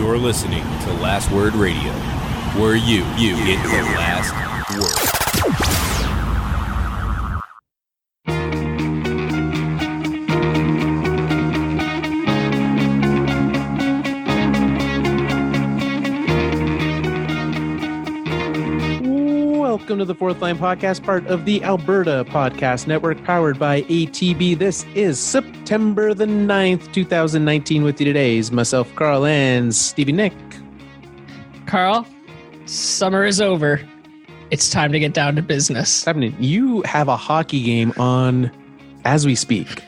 You're listening to Last Word Radio, where you get the last word. Welcome to the Fourth Line Podcast, part of the Alberta Podcast Network, powered by ATB. This is September the 9th, 2019. With you today is myself, Carl, and Stevie Nick. Carl, summer is over. It's time to get down to business. Happening. You have a hockey game on as we speak.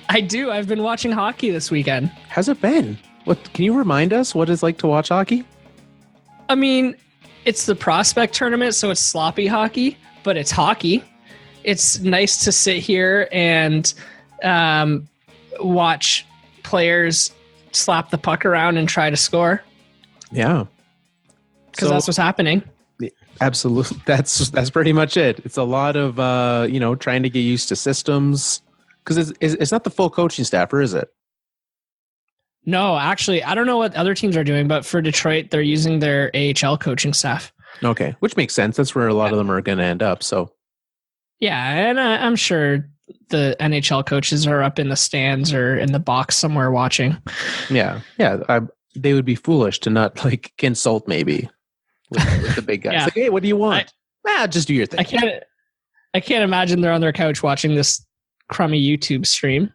I do. I've been watching hockey this weekend. How's it been? What can you remind us what it's like to watch hockey? I mean, it's the prospect tournament, so it's sloppy hockey, but it's hockey. It's nice to sit here and watch players slap the puck around and try to score. Yeah. Because that's what's happening. Absolutely. That's pretty much it. It's a lot of, trying to get used to systems. Because it's not the full coaching staff, or is it? No, actually, I don't know what other teams are doing, but for Detroit, they're using their AHL coaching staff. Okay, which makes sense. That's where a lot of them are going to end up. So, yeah, and I'm sure the NHL coaches are up in the stands or in the box somewhere watching. Yeah. They would be foolish to not consult maybe with the big guys. Yeah. Like, hey, what do you want? Just do your thing. I can't imagine they're on their couch watching this crummy YouTube stream.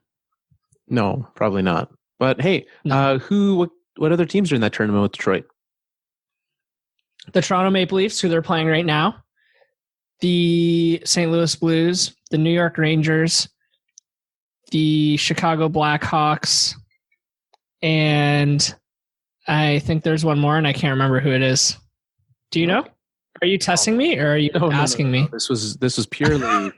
No, probably not. But hey, what other teams are in that tournament with Detroit? The Toronto Maple Leafs, who they're playing right now, the St. Louis Blues, the New York Rangers, the Chicago Blackhawks, and I think there's one more, and I can't remember who it is. Do you know? Are you testing me, or are you asking me? This was purely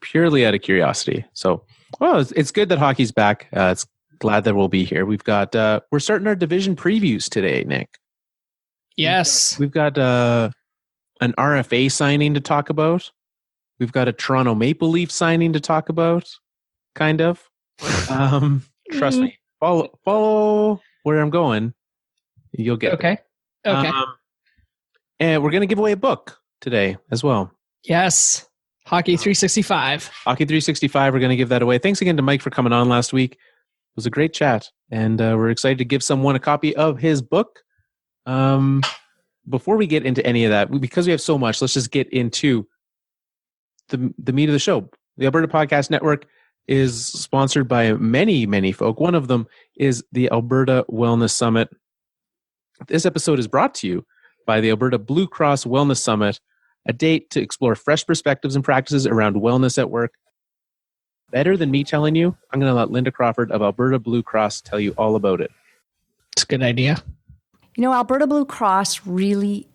purely out of curiosity. So, it's good that hockey's back. It's glad that we'll be here. We've got we're starting our division previews today, Nick. Yes. We've got an RFA signing to talk about. We've got a Toronto Maple Leaf signing to talk about, kind of. Trust me. Follow where I'm going. You'll get okay. it. Okay. And we're going to give away a book today as well. Yes. Hockey 365. Hockey 365. We're going to give that away. Thanks again to Mike for coming on last week. It was a great chat, and we're excited to give someone a copy of his book. Before we get into any of that, because we have so much, let's just get into the meat of the show. The Alberta Podcast Network is sponsored by many, many folk. One of them is the Alberta Wellness Summit. This episode is brought to you by the Alberta Blue Cross Wellness Summit, a date to explore fresh perspectives and practices around wellness at work. Better than me telling you, I'm going to let Linda Crawford of Alberta Blue Cross tell you all about it. It's a good idea. You know, Alberta Blue Cross really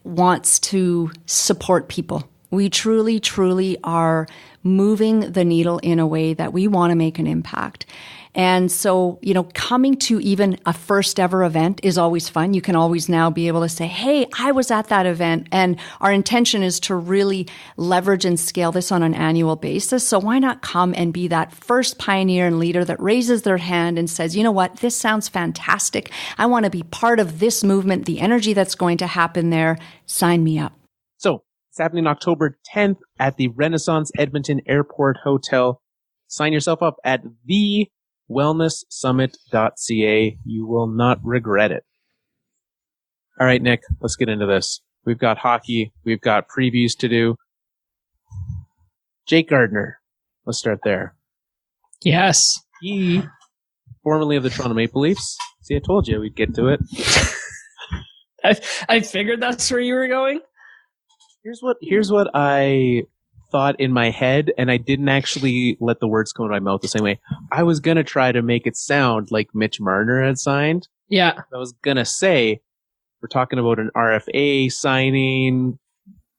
wants to support people. We truly, truly are moving the needle in a way that we want to make an impact. And so, coming to even a first ever event is always fun. You can always now be able to say, hey, I was at that event. And our intention is to really leverage and scale this on an annual basis. So why not come and be that first pioneer and leader that raises their hand and says, you know what, this sounds fantastic. I want to be part of this movement, the energy that's going to happen there. Sign me up. So it's happening October 10th at the Renaissance Edmonton Airport Hotel. Sign yourself up at wellnesssummit.ca. You will not regret it. All right, Nick, let's get into this. We've got hockey. We've got previews to do. Jake Gardiner. Let's start there. Yes. He, formerly of the Toronto Maple Leafs. See, I told you we'd get to it. I figured that's where you were going. Here's what I thought in my head, and I didn't actually let the words come out of my mouth the same way. I was going to try to make it sound like Mitch Marner had signed. Yeah. I was going to say, we're talking about an RFA signing,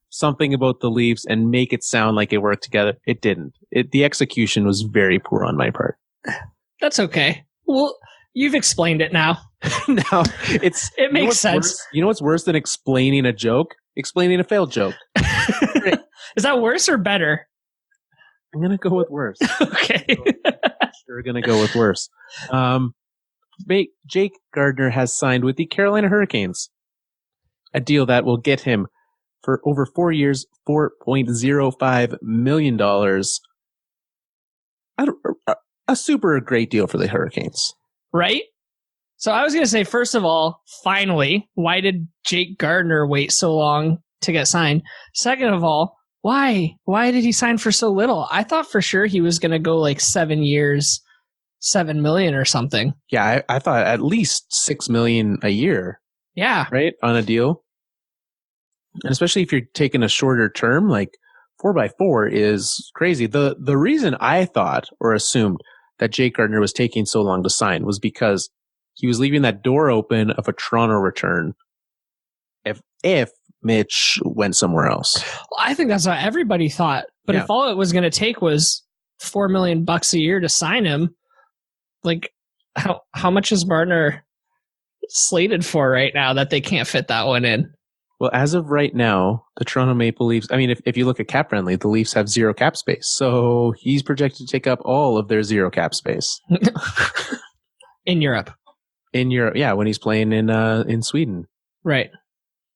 something about the Leafs, and make it sound like it worked together. It didn't. The execution was very poor on my part. That's okay. Well, you've explained it now. No, it makes sense. Worse? You know what's worse than explaining a joke? Explaining a failed joke. Is that worse or better? I'm going to go with worse. Okay. Sure going to go with worse. Jake Gardiner has signed with the Carolina Hurricanes, a deal that will get him for over 4 years, $4.05 million. A super great deal for the Hurricanes. Right? So I was going to say, first of all, finally, why did Jake Gardiner wait so long to get signed? Second of all, why? Why did he sign for so little? I thought for sure he was going to go like 7 years, $7 million or something. Yeah, I thought at least $6 million a year. Yeah. Right? On a deal. And especially if you're taking a shorter term, like 4x4 is crazy. The reason I thought or assumed that Jake Gardiner was taking so long to sign was because he was leaving that door open of a Toronto return if Mitch went somewhere else. Well, I think that's what everybody thought. But Yeah. if all it was going to take was $4 million a year to sign him, like how much is Gardiner slated for right now that they can't fit that one in? Well, as of right now, the Toronto Maple Leafs, I mean, if you look at cap friendly, the Leafs have zero cap space. So he's projected to take up all of their zero cap space. In Europe. In Europe, yeah, when he's playing in Sweden. Right.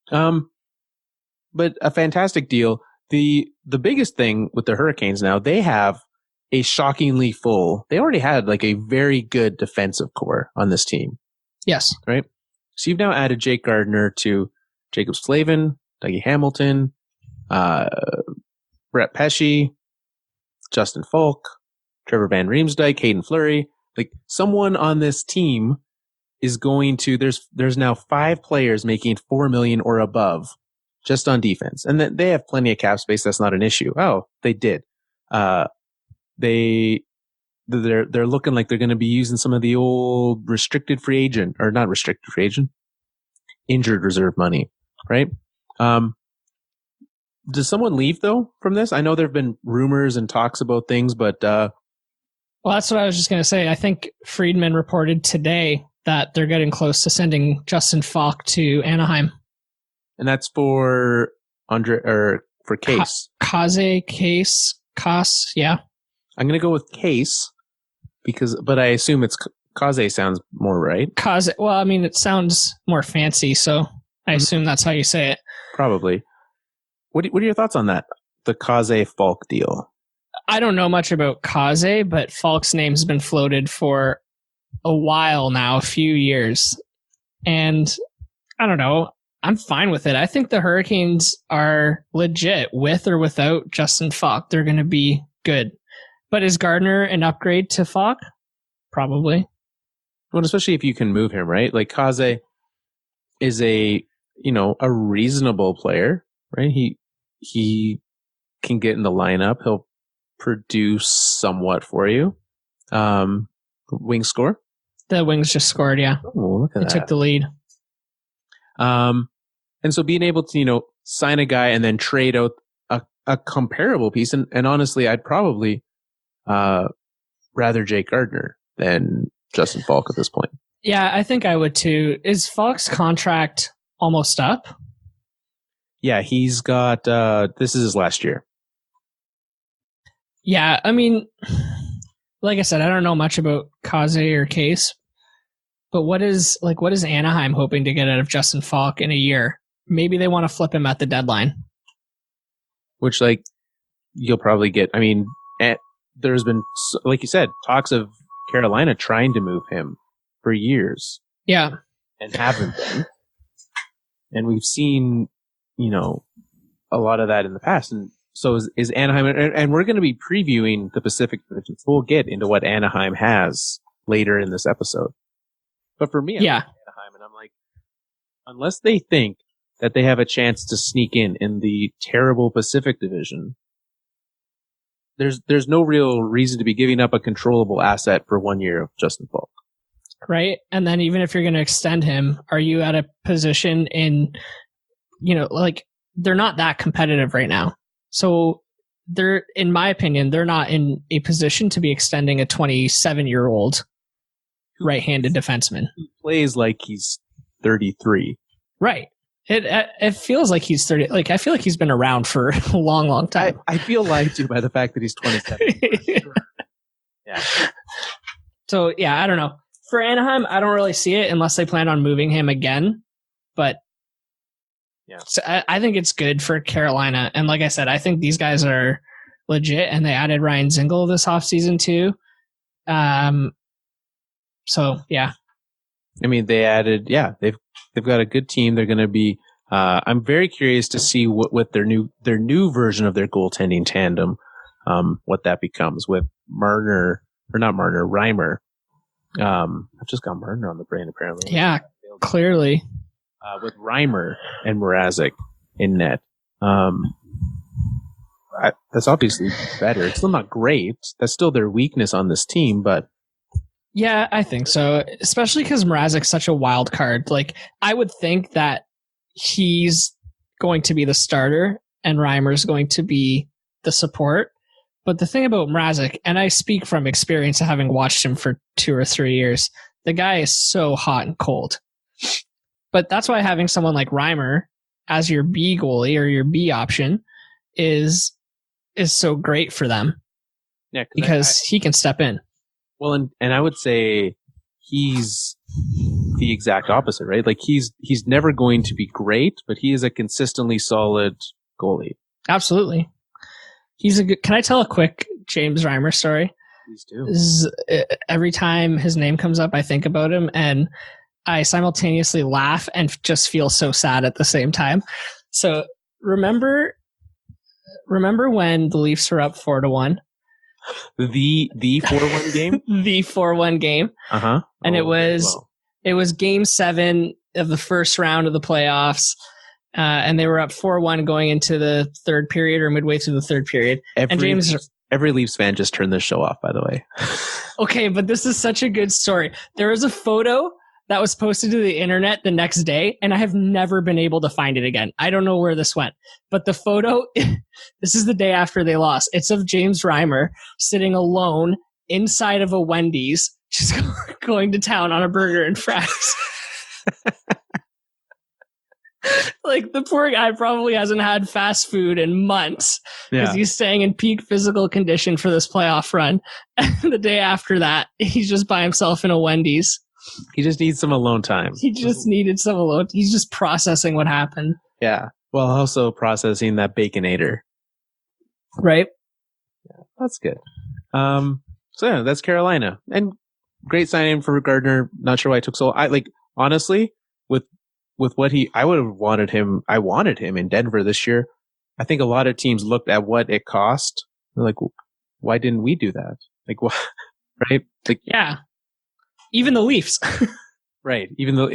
But a fantastic deal. The biggest thing with the Hurricanes now, they have a shockingly full, they already had like a very good defensive core on this team. Yes. Right? So you've now added Jake Gardiner to Jacob Slavin, Dougie Hamilton, Brett Pesce, Justin Falk, Trevor Van Riemsdyk, Hayden Fleury. Like someone on this team is going to, there's now 5 players making $4 million or above just on defense. And then they have plenty of cap space. That's not an issue. Oh, they did. They're looking like they're going to be using some of the old restricted free agent, or not restricted free agent, injured reserve money, right? Does someone leave though from this? I know there have been rumors and talks about things, but well, that's what I was just going to say. I think Friedman reported today that they're getting close to sending Justin Falk to Anaheim. And that's for for Case. Case, yeah. I'm going to go with Case but I assume it's Kaze sounds more right. Cause, well, I mean, it sounds more fancy, so I assume that's how you say it. Probably. What are your thoughts on that? The Kaze Falk deal. I don't know much about Kaze, but Falk's name's been floated for a while now, a few years. And I don't know. I'm fine with it. I think the Hurricanes are legit with or without Justin Falk. They're going to be good. But is Gardiner an upgrade to Falk? Probably. Well, especially if you can move him, right? Like Kaze is a reasonable player, right? He can get in the lineup. He'll produce somewhat for you. Wings score? The Wings just scored, yeah. Oh, look at that. They took the lead. And so being able to, sign a guy and then trade out a comparable piece, and honestly, I'd probably rather Jake Gardiner than Justin Falk at this point. Yeah, I think I would too. Is Falk's contract almost up? Yeah, he's got, this is his last year. Yeah, I mean, like I said, I don't know much about Kaze or Case, but what is Anaheim hoping to get out of Justin Falk in a year? Maybe they want to flip him at the deadline. Which, you'll probably get, there's been, like you said, talks of Carolina trying to move him for years. Yeah. And haven't been. And we've seen, a lot of that in the past. And so is Anaheim, and we're going to be previewing the Pacific Division. So we'll get into what Anaheim has later in this episode. But for me, I'm Anaheim, and I'm like, unless they think that they have a chance to sneak in the terrible Pacific Division, there's no real reason to be giving up a controllable asset for 1 year of Justin Falk. Right. And then even if you're going to extend him, are you at a position in, they're not that competitive right now. So in my opinion, they're not in a position to be extending a 27-year-old right-handed defenseman. Who plays like he's 33. Right. It feels like he's 30. Like, I feel like he's been around for a long, long time. I feel lied to by the fact that he's 27. Sure. Yeah. So, yeah, I don't know. For Anaheim, I don't really see it unless they plan on moving him again. But yeah, so I think it's good for Carolina. And like I said, I think these guys are legit, and they added Ryan Zingle this offseason too. So yeah. I mean, they added, they've got a good team. They're going to be, I'm very curious to see what their new version of their goaltending tandem, what that becomes with Reimer. I've just got Marner on the brain apparently. Yeah, clearly. With Reimer and Mrazek in net. That's obviously better. It's still not great. That's still their weakness on this team, but yeah, I think so. Especially because Mrazek's such a wild card. Like, I would think that he's going to be the starter and Reimer's going to be the support. But the thing about Mrazek, and I speak from experience of having watched him for 2 or 3 years, the guy is so hot and cold. But that's why having someone like Reimer as your B goalie or your B option is so great for them. Yeah, because he can step in. Well, and I would say he's the exact opposite, right? Like he's never going to be great, but he is a consistently solid goalie. Absolutely. He's a good. Can I tell a quick James Reimer story? Please do. Every time his name comes up, I think about him, and I simultaneously laugh and just feel so sad at the same time. So remember when the Leafs were up 4-1? The 4-1 game? The 4-1 game. Uh-huh. And it was game 7 of the first round of the playoffs. And they were up 4-1 going into the third period or midway through the third period. Every Leafs fan just turned this show off, by the way. Okay, but this is such a good story. There was a photo that was posted to the internet the next day, and I have never been able to find it again. I don't know where this went, but the photo, this is the day after they lost. It's of James Reimer sitting alone inside of a Wendy's, just going to town on a burger and fries. Like, the poor guy probably hasn't had fast food in months because he's staying in peak physical condition for this playoff run. And the day after that, he's just by himself in a Wendy's. He just needs some alone time. He just needed some alone. He's just processing what happened. Yeah. Well, also processing that Baconator. Right. Yeah, that's good. So yeah, that's Carolina. And great signing for Gardiner. Not sure why it took so long. Honestly, with what I would have wanted him. I wanted him in Denver this year. I think a lot of teams looked at what it cost. They're like, why didn't we do that? Like, what? Right? Like, yeah. Even the Leafs. Right. Even though,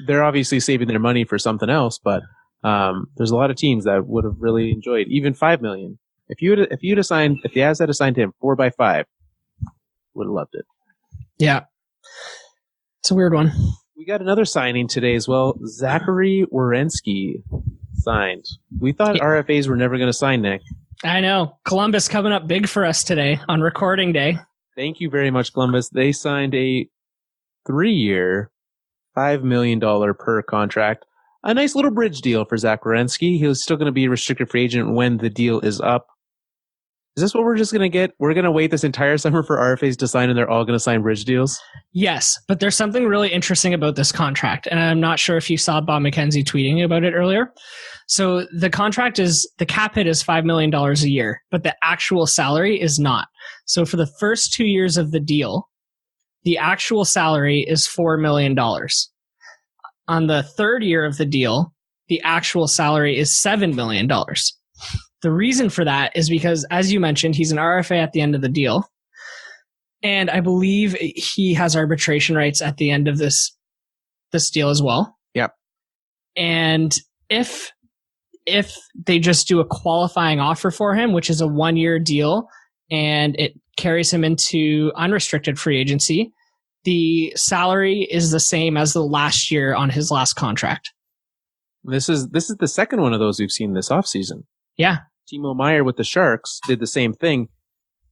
they're obviously saving their money for something else, but there's a lot of teams that would have really enjoyed even $5 million. If the Avs had assigned him 4x5, would have loved it. Yeah. It's a weird one. We got another signing today as well. Zachary Werenski signed. We thought RFAs were never going to sign, Nick. I know. Columbus coming up big for us today on recording day. Thank you very much, Columbus. They signed a 3-year, $5 million per contract. A nice little bridge deal for Zach Werenski. He's still going to be a restricted free agent when the deal is up. Is this what we're just going to get? We're going to wait this entire summer for RFAs to sign and they're all going to sign bridge deals? Yes, but there's something really interesting about this contract. And I'm not sure if you saw Bob McKenzie tweeting about it earlier. So the cap hit is $5 million a year, but the actual salary is not. So for the first 2 years of the deal, the actual salary is $4 million. On the third year of the deal, the actual salary is $7 million. The reason for that is because, as you mentioned, he's an RFA at the end of the deal. And I believe he has arbitration rights at the end of this deal as well. Yep. And if they just do a qualifying offer for him, which is a 1-year deal, and it carries him into unrestricted free agency, the salary is the same as the last year on his last contract. This is the second one of those we've seen this offseason. Yeah. Timo Meier with the Sharks did the same thing.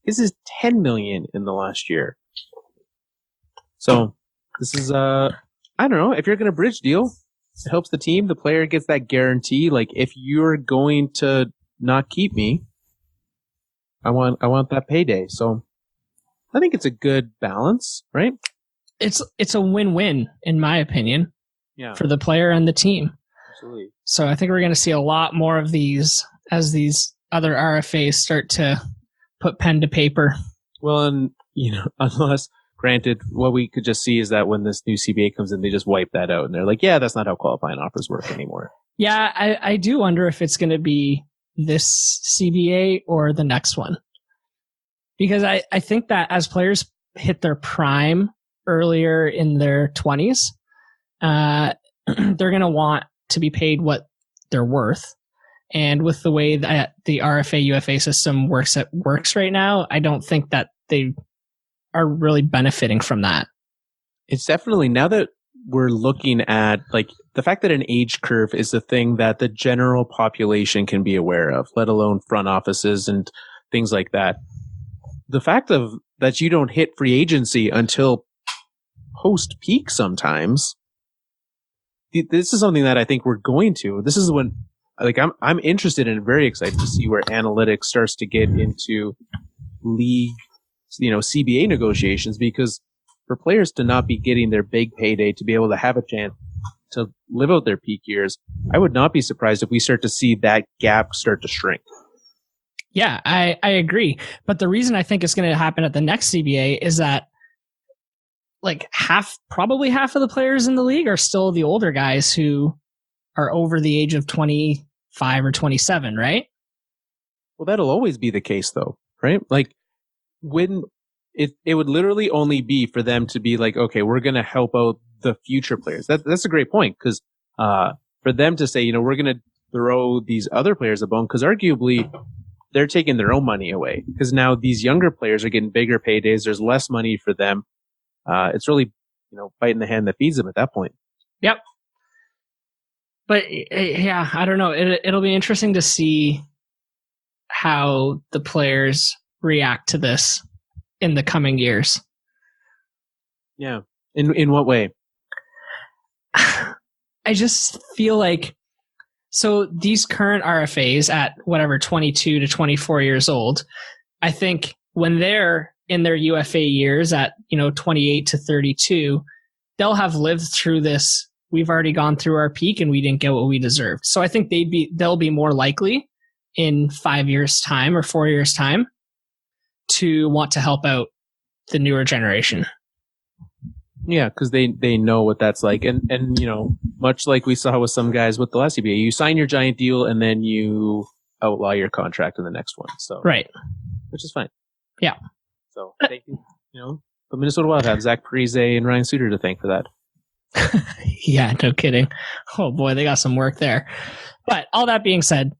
His is $10 million in the last year. So this is I don't know, if you're going to bridge deal, it helps the team. The player gets that guarantee. Like, if you're going to not keep me, I want that payday. So I think it's a good balance, right? it's a win-win in my opinion. Yeah. For the player and the team. Absolutely. So I think we're going to see a lot more of these as these other RFAs start to put pen to paper. Well, and unless granted, what we could just see is that when this new CBA comes in, they just wipe that out and they're like, yeah, that's not how qualifying offers work anymore. Yeah, I do wonder if it's going to be this CBA or the next one. Because I think that as players hit their prime earlier in their 20s, they're going to want to be paid what they're worth. And with the way that the RFA UFA system works right now, I don't think that they are really benefiting from that. It's definitely, now that we're looking at like the fact that an age curve is a thing that the general population can be aware of, let alone front offices and things like that. The fact of that you don't hit free agency until post peak sometimes. This is something that I think we're going to. This is when, like, I'm interested and very excited to see where analytics starts to get into league, CBA negotiations, because for players to not be getting their big payday, to be able to have a chance to live out their peak years, I would not be surprised if we start to see that gap start to shrink. Yeah, I agree. But the reason I think it's going to happen at the next CBA is that like probably half of the players in the league are still the older guys who are over the age of 25 or 27, right? Well, that'll always be the case though, right? Like when it would literally only be for them to be like, okay, we're going to help out the future players. That's a great point, because for them to say, we're going to throw these other players a bone, because arguably they're taking their own money away, because now these younger players are getting bigger paydays. There's less money for them. It's really, biting the hand that feeds them at that point. Yep. But yeah, I don't know. It'll be interesting to see how the players react to this in the coming years. Yeah. In what way? I just feel like, so these current RFAs at whatever, 22 to 24 years old, I think when they're in their UFA years at, 28 to 32, they'll have lived through this. We've already gone through our peak and we didn't get what we deserved. So I think they'll be more likely in 5 years' time or 4 years' time to want to help out the newer generation. Yeah, because they know what that's like. And much like we saw with some guys with the last CBA, you sign your giant deal and then you outlaw your contract in the next one. So right. Which is fine. Yeah. So thank you. The Minnesota Wild have Zach Parise and Ryan Suter to thank for that. Yeah, no kidding. Oh boy, they got some work there. But all that being said,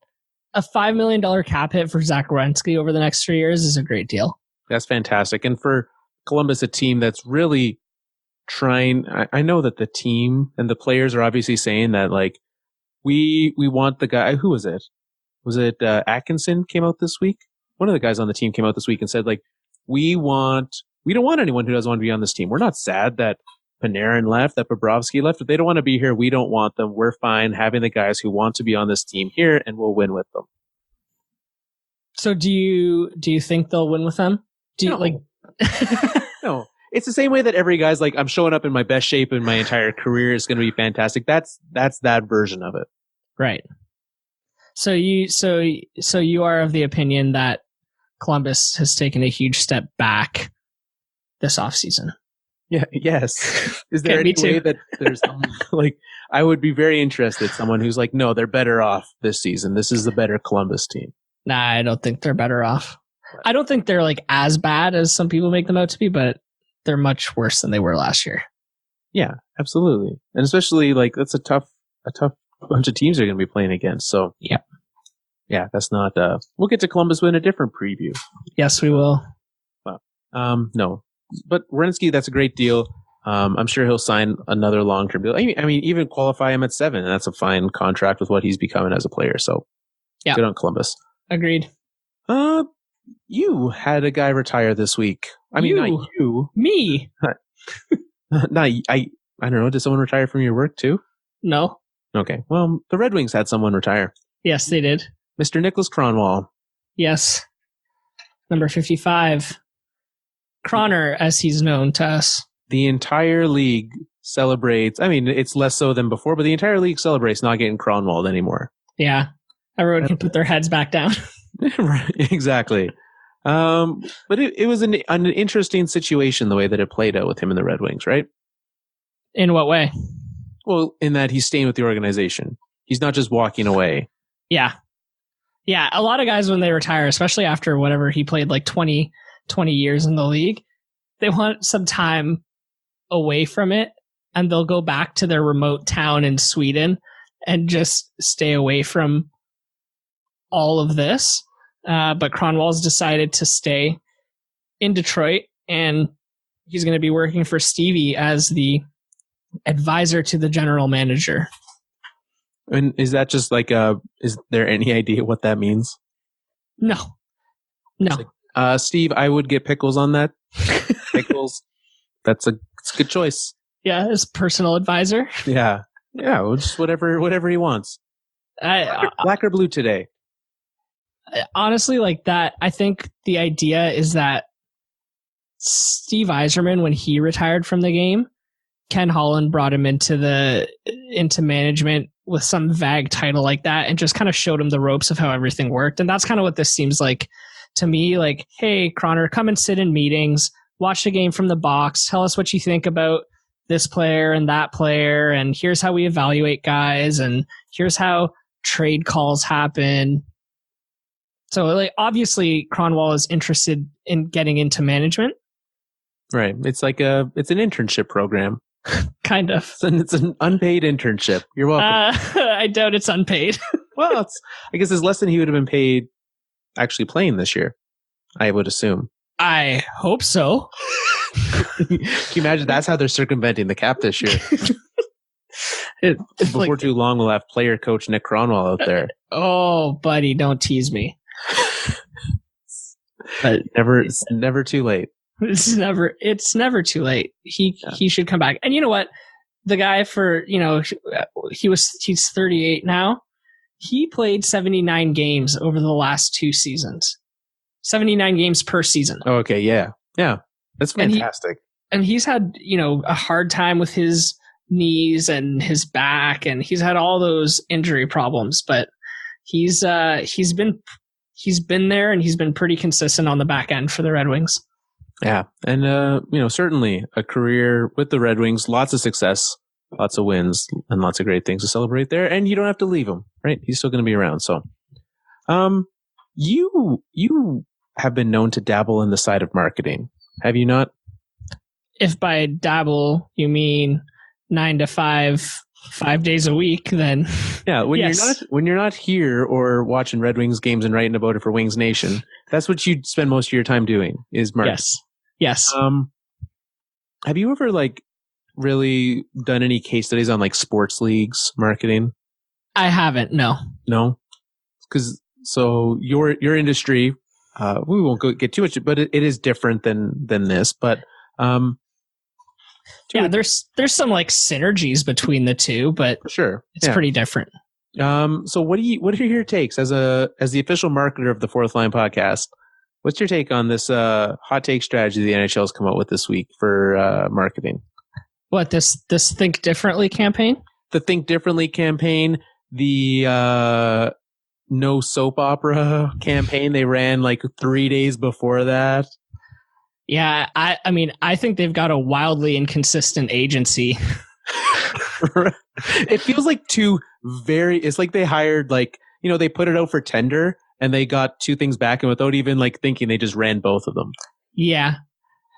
a $5 million cap hit for Zach Werenski over the next 3 years is a great deal. That's fantastic. And for Columbus, a team that's really trying, I know that the team and the players are obviously saying that, like, we want the guy. Who was it? Was it Atkinson came out this week? One of the guys on the team came out this week and said, like, we don't want anyone who doesn't want to be on this team. We're not sad that Panarin left, that Bobrovsky left. If they don't want to be here, we don't want them. We're fine having the guys who want to be on this team here, and we'll win with them. So do you think they'll win with them? No. It's the same way that every guy's like, I'm showing up in my best shape and my entire career is going to be fantastic. That's that version of it. Right. So you are of the opinion that Columbus has taken a huge step back this offseason. Yeah. Yes. Is there any way that there's like, I would be very interested. Someone who's like, no, they're better off this season. This is the better Columbus team. Nah, I don't think they're better off. I don't think they're like as bad as some people make them out to be, but they're much worse than they were last year. Yeah, absolutely. And especially like that's a tough bunch of teams they're going to be playing against. So yeah, that's not, we'll get to Columbus in a different preview. Yes, we will. Well, no, but Werenski, that's a great deal. I'm sure he'll sign another long-term deal. I mean, even qualify him at 7, and that's a fine contract with what he's becoming as a player. So yeah, good on Columbus. Agreed. You had a guy retire this week. I mean, not you. Me. No, I don't know. Did someone retire from your work too? No. Okay. Well, the Red Wings had someone retire. Yes, they did. Mr. Niklas Kronwall. Yes. Number 55. Croner, as he's known to us. the entire league celebrates. I mean, it's less so than before, but the entire league celebrates not getting Kronwall anymore. Yeah. Everyone can put their heads back down. Right, exactly. But it was an interesting situation, the way that it played out with him and the Red Wings, right? In what way? Well, in that he's staying with the organization. He's not just walking away. Yeah. Yeah. A lot of guys, when they retire, especially after whatever he played like 20 years in the league, they want some time away from it, and they'll go back to their remote town in Sweden and just stay away from all of this. But Kronwall's decided to stay in Detroit, and he's going to be working for Stevie as the advisor to the general manager. And is that just like is there any idea what that means? No. Like, Steve, I would get pickles on that. Pickles. It's a good choice. Yeah, his personal advisor. Yeah. Well, just whatever he wants. Black or blue today. Honestly, like that, I think the idea is that Steve Yzerman, when he retired from the game, Ken Holland brought him into management with some vague title like that and just kind of showed him the ropes of how everything worked. And that's kind of what this seems like to me. Like, hey, Croner, come and sit in meetings, watch the game from the box, tell us what you think about this player and that player, and here's how we evaluate guys, and here's how trade calls happen. So, like, obviously, Kronwall is interested in getting into management. Right. It's like it's an internship program. Kind of. It's an unpaid internship. You're welcome. I doubt it's unpaid. Well, I guess it's less than he would have been paid actually playing this year, I would assume. I hope so. Can you imagine that's how they're circumventing the cap this year? Before too long, we'll have player coach Nick Kronwall out there. Oh, buddy, don't tease me. But it's never too late. It's never too late. He should come back. And you know what? The guy he's 38 now. He played 79 games over the last 2 seasons. 79 games per season. Oh, okay, yeah. Yeah. That's fantastic. And he's had, a hard time with his knees and his back, and he's had all those injury problems, but he's been there, and he's been pretty consistent on the back end for the Red Wings. Yeah. And, certainly a career with the Red Wings, lots of success, lots of wins, and lots of great things to celebrate there. And you don't have to leave him, right? He's still going to be around. So, you have been known to dabble in the side of marketing. Have you not? If by dabble, you mean 9 to 5, 5 days a week, then yeah. yes. When you're not here or watching Red Wings games and writing about it for Wings Nation, that's what you spend most of your time doing is marketing. Yes. Have you ever really done any case studies on sports leagues marketing? I haven't. No. Because your industry, we won't get too much, but it is different than this. But there's some synergies between the two, but sure, it's pretty different. So what are your takes as the official marketer of the Fourth Line podcast? What's your take on this hot take strategy the NHL has come up with this week for marketing? What, this Think Differently campaign? The Think Differently campaign, the no soap opera campaign they ran 3 days before that. Yeah, I think they've got a wildly inconsistent agency. It feels like it's like they hired they put it out for tender and they got 2 things back, and without even thinking, they just ran both of them. Yeah.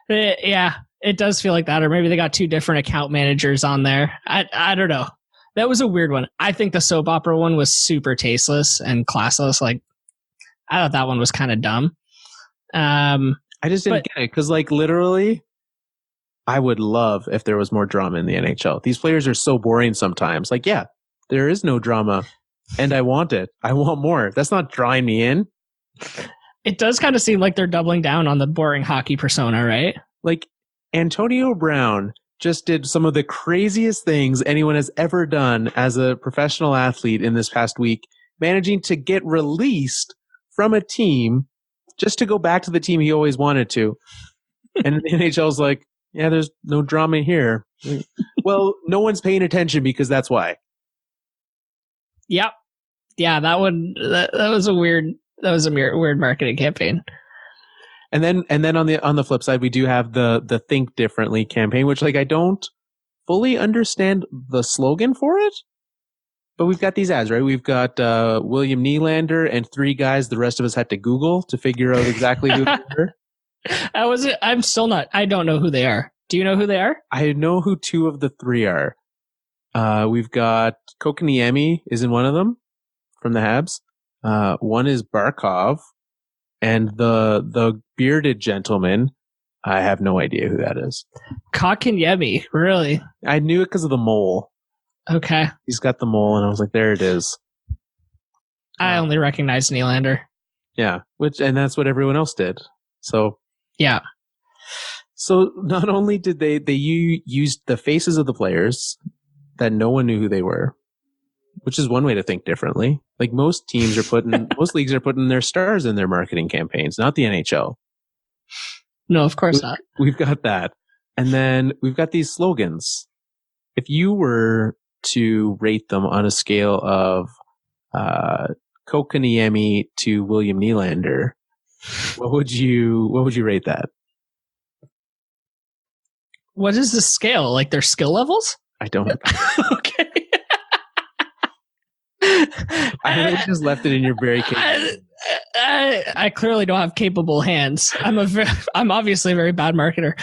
It does feel like that. Or maybe they got 2 different account managers on there. I don't know. That was a weird one. I think the soap opera one was super tasteless and classless. I thought that one was kind of dumb. I just didn't get it because, literally, I would love if there was more drama in the NHL. These players are so boring sometimes. There is no drama, and I want it. I want more. That's not drawing me in. It does kind of seem like they're doubling down on the boring hockey persona, right? Antonio Brown just did some of the craziest things anyone has ever done as a professional athlete in this past week, managing to get released from a team just to go back to the team he always wanted to. And the NHL's Yeah, there's no drama here. Well, no one's paying attention because that's why. Yep. Yeah, that was a weird marketing campaign. And then on the flip side, we do have the Think Differently campaign, which I don't fully understand the slogan for it. But we've got these ads, right? We've got William Nylander and 3 guys the rest of us had to Google to figure out exactly who they were. I'm still not. I don't know who they are. Do you know who they are? I know who 2 of the 3 are. We've got Kokoniemi is in one of them from the Habs. One is Barkov, and the bearded gentleman. I have no idea who that is. Kokoniemi, really? I knew it because of the mole. Okay. He's got the mole, and I was like, there it is. I only recognize Nylander. Yeah, and that's what everyone else did. So yeah. So not only did they used the faces of the players that no one knew who they were, which is one way to think differently. Like most leagues are putting their stars in their marketing campaigns, not the NHL. No, of course not. We've got that. And then we've got these slogans. If you were to rate them on a scale of Kokoniemi to William Nylander, what would you rate that? What is the scale? Like their skill levels? I don't. Okay. I just left it in your very capable. I clearly don't have capable hands. I'm obviously a very bad marketer.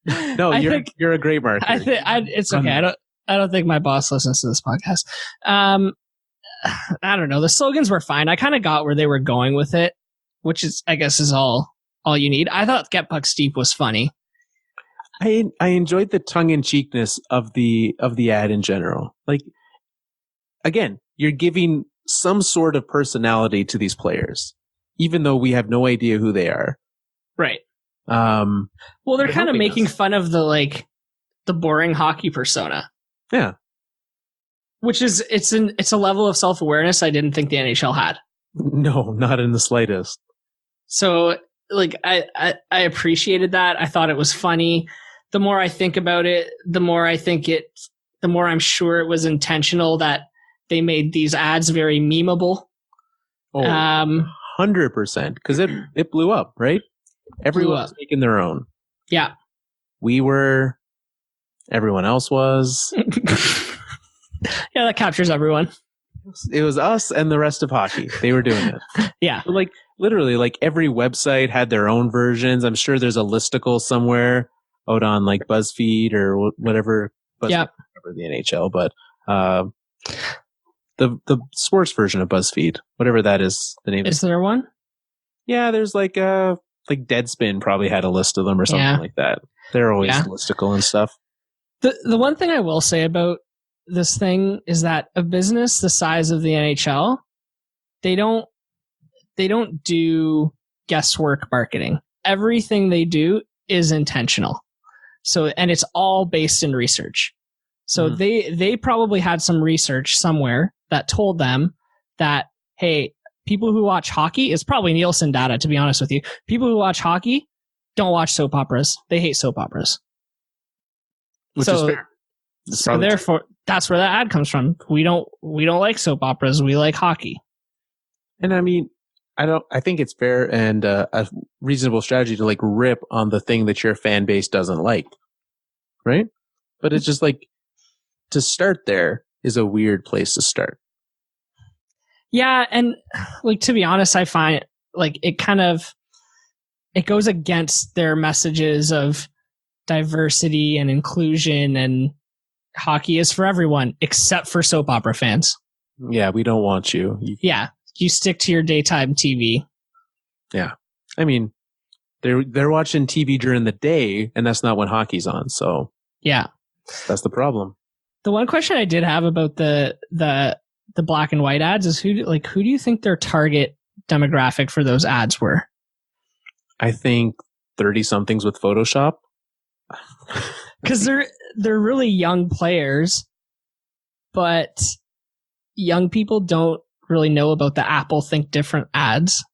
No, you're a great marketer. It's okay. I don't think my boss listens to this podcast. I don't know. The slogans were fine. I kind of got where they were going with it, which is, I guess, is all you need. I thought Get Puck Steep was funny. I enjoyed the tongue-in-cheekness of the ad in general. Like, again, you're giving some sort of personality to these players, even though we have no idea who they are. Right. Well, they're kind of making fun of the boring hockey persona. Yeah. Which is it's a level of self-awareness I didn't think the NHL had. No, not in the slightest. So I appreciated that. I thought it was funny. The more I think about it, the more I'm sure it was intentional that they made these ads very memeable. Oh, 100%. Because it blew up, right? Everyone was making their own. Yeah. We were. Everyone else was. Yeah, that captures everyone. It was us and the rest of hockey. They were doing it. Yeah. But literally, every website had their own versions. I'm sure there's a listicle somewhere out on BuzzFeed or whatever. Yeah. Whatever the NHL, but the sports version of BuzzFeed, whatever that is, the name. Is there one? Yeah, there's Deadspin probably had a list of them or something like that. They're always listicle and stuff. The one thing I will say about this thing is that a business the size of the NHL, they don't do guesswork marketing. Everything they do is intentional. So, and it's all based in research. So they probably had some research somewhere that told them that, hey, people who watch hockey, it's probably Nielsen data, to be honest with you. People who watch hockey don't watch soap operas. They hate soap operas. Which is fair. So therefore, that's where that ad comes from. We don't like soap operas. We like hockey. And I mean, I think it's fair and a reasonable strategy to rip on the thing that your fan base doesn't like. Right? But it's just to start there is a weird place to start. Yeah. And to be honest, I find it goes against their messages of diversity and inclusion, and hockey is for everyone except for soap opera fans. Yeah, we don't want you. Yeah, you stick to your daytime TV. Yeah, I mean, they're watching TV during the day, and that's not when hockey's on. So yeah, that's the problem. The one question I did have about the black and white ads is who do you think their target demographic for those ads were? I think 30-somethings with Photoshop. Because they're really young players, but young people don't really know about the Apple Think Different ads.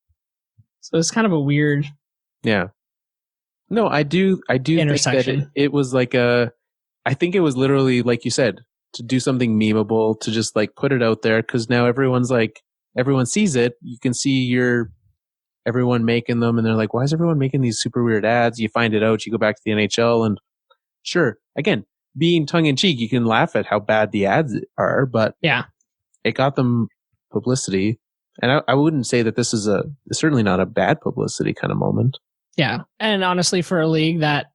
So it's kind of a weird. Yeah. No, I do think intersection. that it was like I think it was literally, like you said, to do something memeable, to just like put it out there, because now everyone sees it. You can see everyone making them, and they're like, why is everyone making these super weird ads? You find it out, you go back to the NHL, and sure, again, being tongue in cheek, you can laugh at how bad the ads are, but yeah, it got them publicity. And I wouldn't say that this is certainly not a bad publicity kind of moment. Yeah. And honestly, for a league that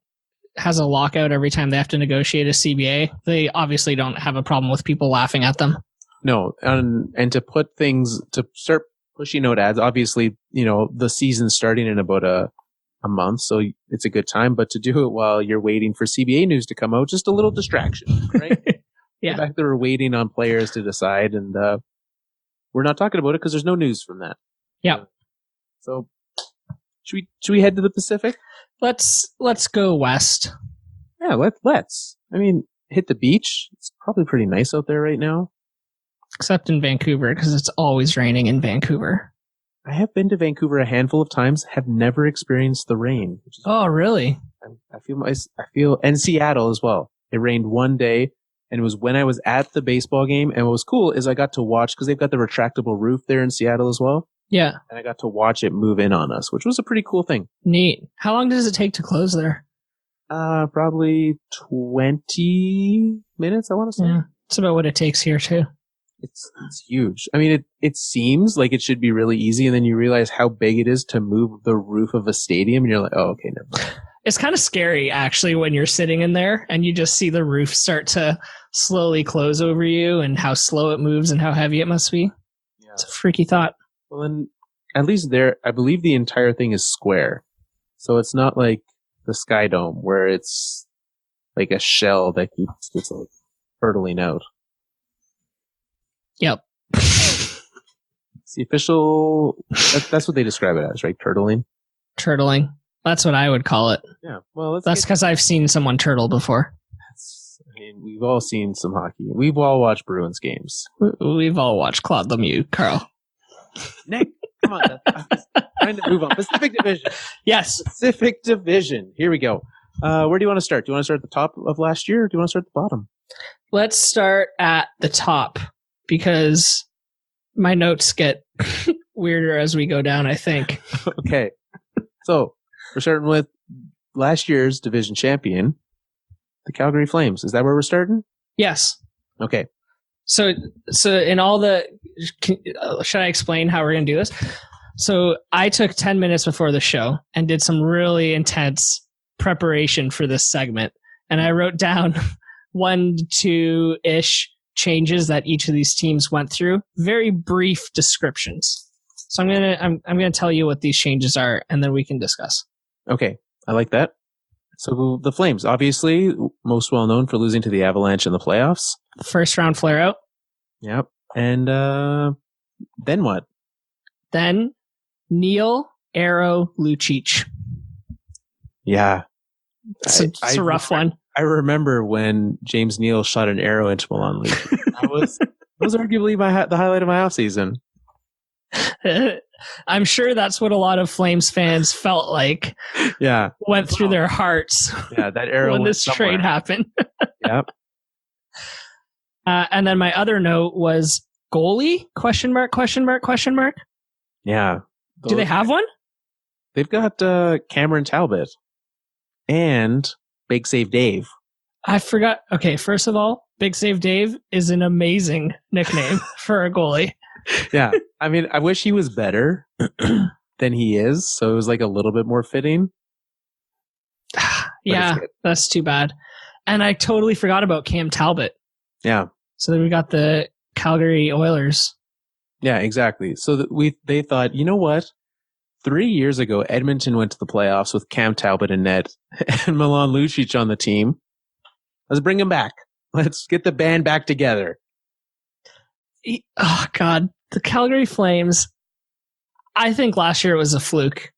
has a lockout every time they have to negotiate a CBA, they obviously don't have a problem with people laughing at them. No. And to start pushing out ads, obviously, the season's starting in about a month, so it's a good time, but to do it while you're waiting for CBA news to come out, just a little distraction, right? Yeah. The fact that we're waiting on players to decide, and we're not talking about it because there's no news from that. Yeah. So should we head to the Pacific? Let's go west. Yeah, let's. I mean, hit the beach. It's probably pretty nice out there right now. Except in Vancouver, because it's always raining in Vancouver. I have been to Vancouver a handful of times, have never experienced the rain. Oh, really? I feel, and Seattle as well. It rained one day, and it was when I was at the baseball game. And what was cool is I got to watch, because they've got the retractable roof there in Seattle as well. Yeah. And I got to watch it move in on us, which was a pretty cool thing. Neat. How long does it take to close there? Probably 20 minutes, I want to say. Yeah. It's about what it takes here, too. It's huge. I mean, it seems like it should be really easy, and then you realize how big it is to move the roof of a stadium, and you're like, oh, okay, never mind. It's kind of scary, actually, when you're sitting in there and you just see the roof start to slowly close over you, and how slow it moves and how heavy it must be. Yeah. It's a freaky thought. Well, then, at least there, I believe the entire thing is square. So it's not like the Sky Dome, where it's like a shell that keeps like hurtling out. Yep. It's the official, that's what they describe it as, right? Turtling? Turtling. That's what I would call it. Yeah. Well, that's because I've seen someone turtle before. I mean, we've all seen some hockey. We've all watched Bruins games. We've all watched Claude Lemieux, Carl. Nick, come on. I'm just trying to move on. Pacific Division. Yes. Pacific Division. Here we go. Where do you want to start? Do you want to start at the top of last year, or do you want to start at the bottom? Let's start at the top, because my notes get weirder as we go down, I think. Okay. So we're starting with last year's division champion, the Calgary Flames. Is that where we're starting? Yes. Okay. So in all the, should I explain how we're going to do this? So I took 10 minutes before the show and did some really intense preparation for this segment. And I wrote down 1 to 2-ish changes that each of these teams went through. Very brief descriptions. So I'm gonna tell you what these changes are, and then we can discuss. Okay, I like that. So the Flames, obviously, most well known for losing to the Avalanche in the playoffs. First round flare out. Yep. And then what? Then Neal, Arrow, Lucic. Yeah, it's a rough one. I remember when James Neal shot an arrow into Milan. That was arguably the highlight of my offseason. I'm sure that's what a lot of Flames fans felt like. Yeah, went through their hearts. Yeah, that arrow when this trade happened. Yep. And then my other note was goalie ? ? Yeah. Do they have one? They've got Cameron Talbot and Big Save Dave. I forgot. Okay, first of all, Big Save Dave is an amazing nickname for a goalie. Yeah. I mean, I wish he was better than he is, so it was like a little bit more fitting. Yeah, that's too bad. And I totally forgot about Cam Talbot. Yeah. So then we got the Calgary Oilers. Yeah, exactly. So they thought, you know what? 3 years ago, Edmonton went to the playoffs with Cam Talbot and Ned and Milan Lucic on the team. Let's bring him back. Let's get the band back together. Oh, God. The Calgary Flames, I think last year it was a fluke.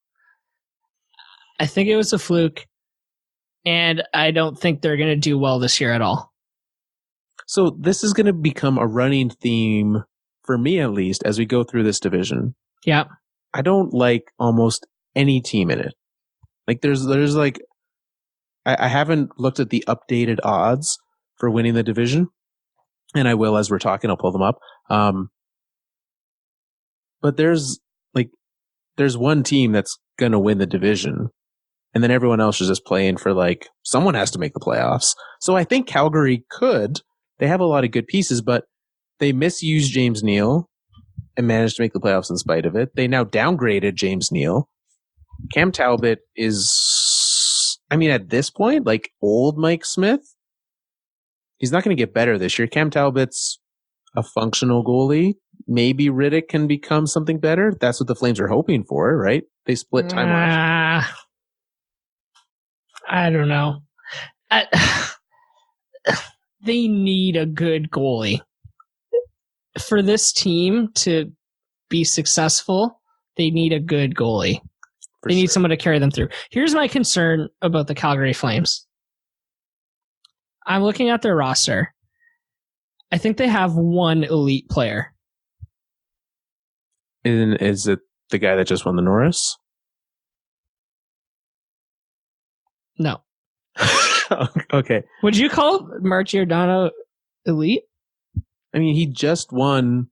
And I don't think they're going to do well this year at all. So this is going to become a running theme, for me at least, as we go through this division. Yeah. I don't like almost any team in it. Like there's like I haven't looked at the updated odds for winning the division, and I will as we're talking. I'll pull them up. But there's one team that's gonna win the division, and then everyone else is just playing for like someone has to make the playoffs. So I think Calgary could. They have a lot of good pieces, but they misused James Neal and managed to make the playoffs in spite of it. They now downgraded James Neal. Cam Talbot is, I mean, at this point, like old Mike Smith, he's not going to get better this year. Cam Talbot's a functional goalie. Maybe Riddick can become something better. That's what the Flames are hoping for, right? They split time off. I don't know. They need a good goalie. For this team to be successful, they need a good goalie. They need someone to carry them through. Here's my concern about the Calgary Flames. I'm looking at their roster. I think they have one elite player. Is it the guy that just won the Norris? No. Okay. Would you call Mark Giordano elite? I mean, he just won.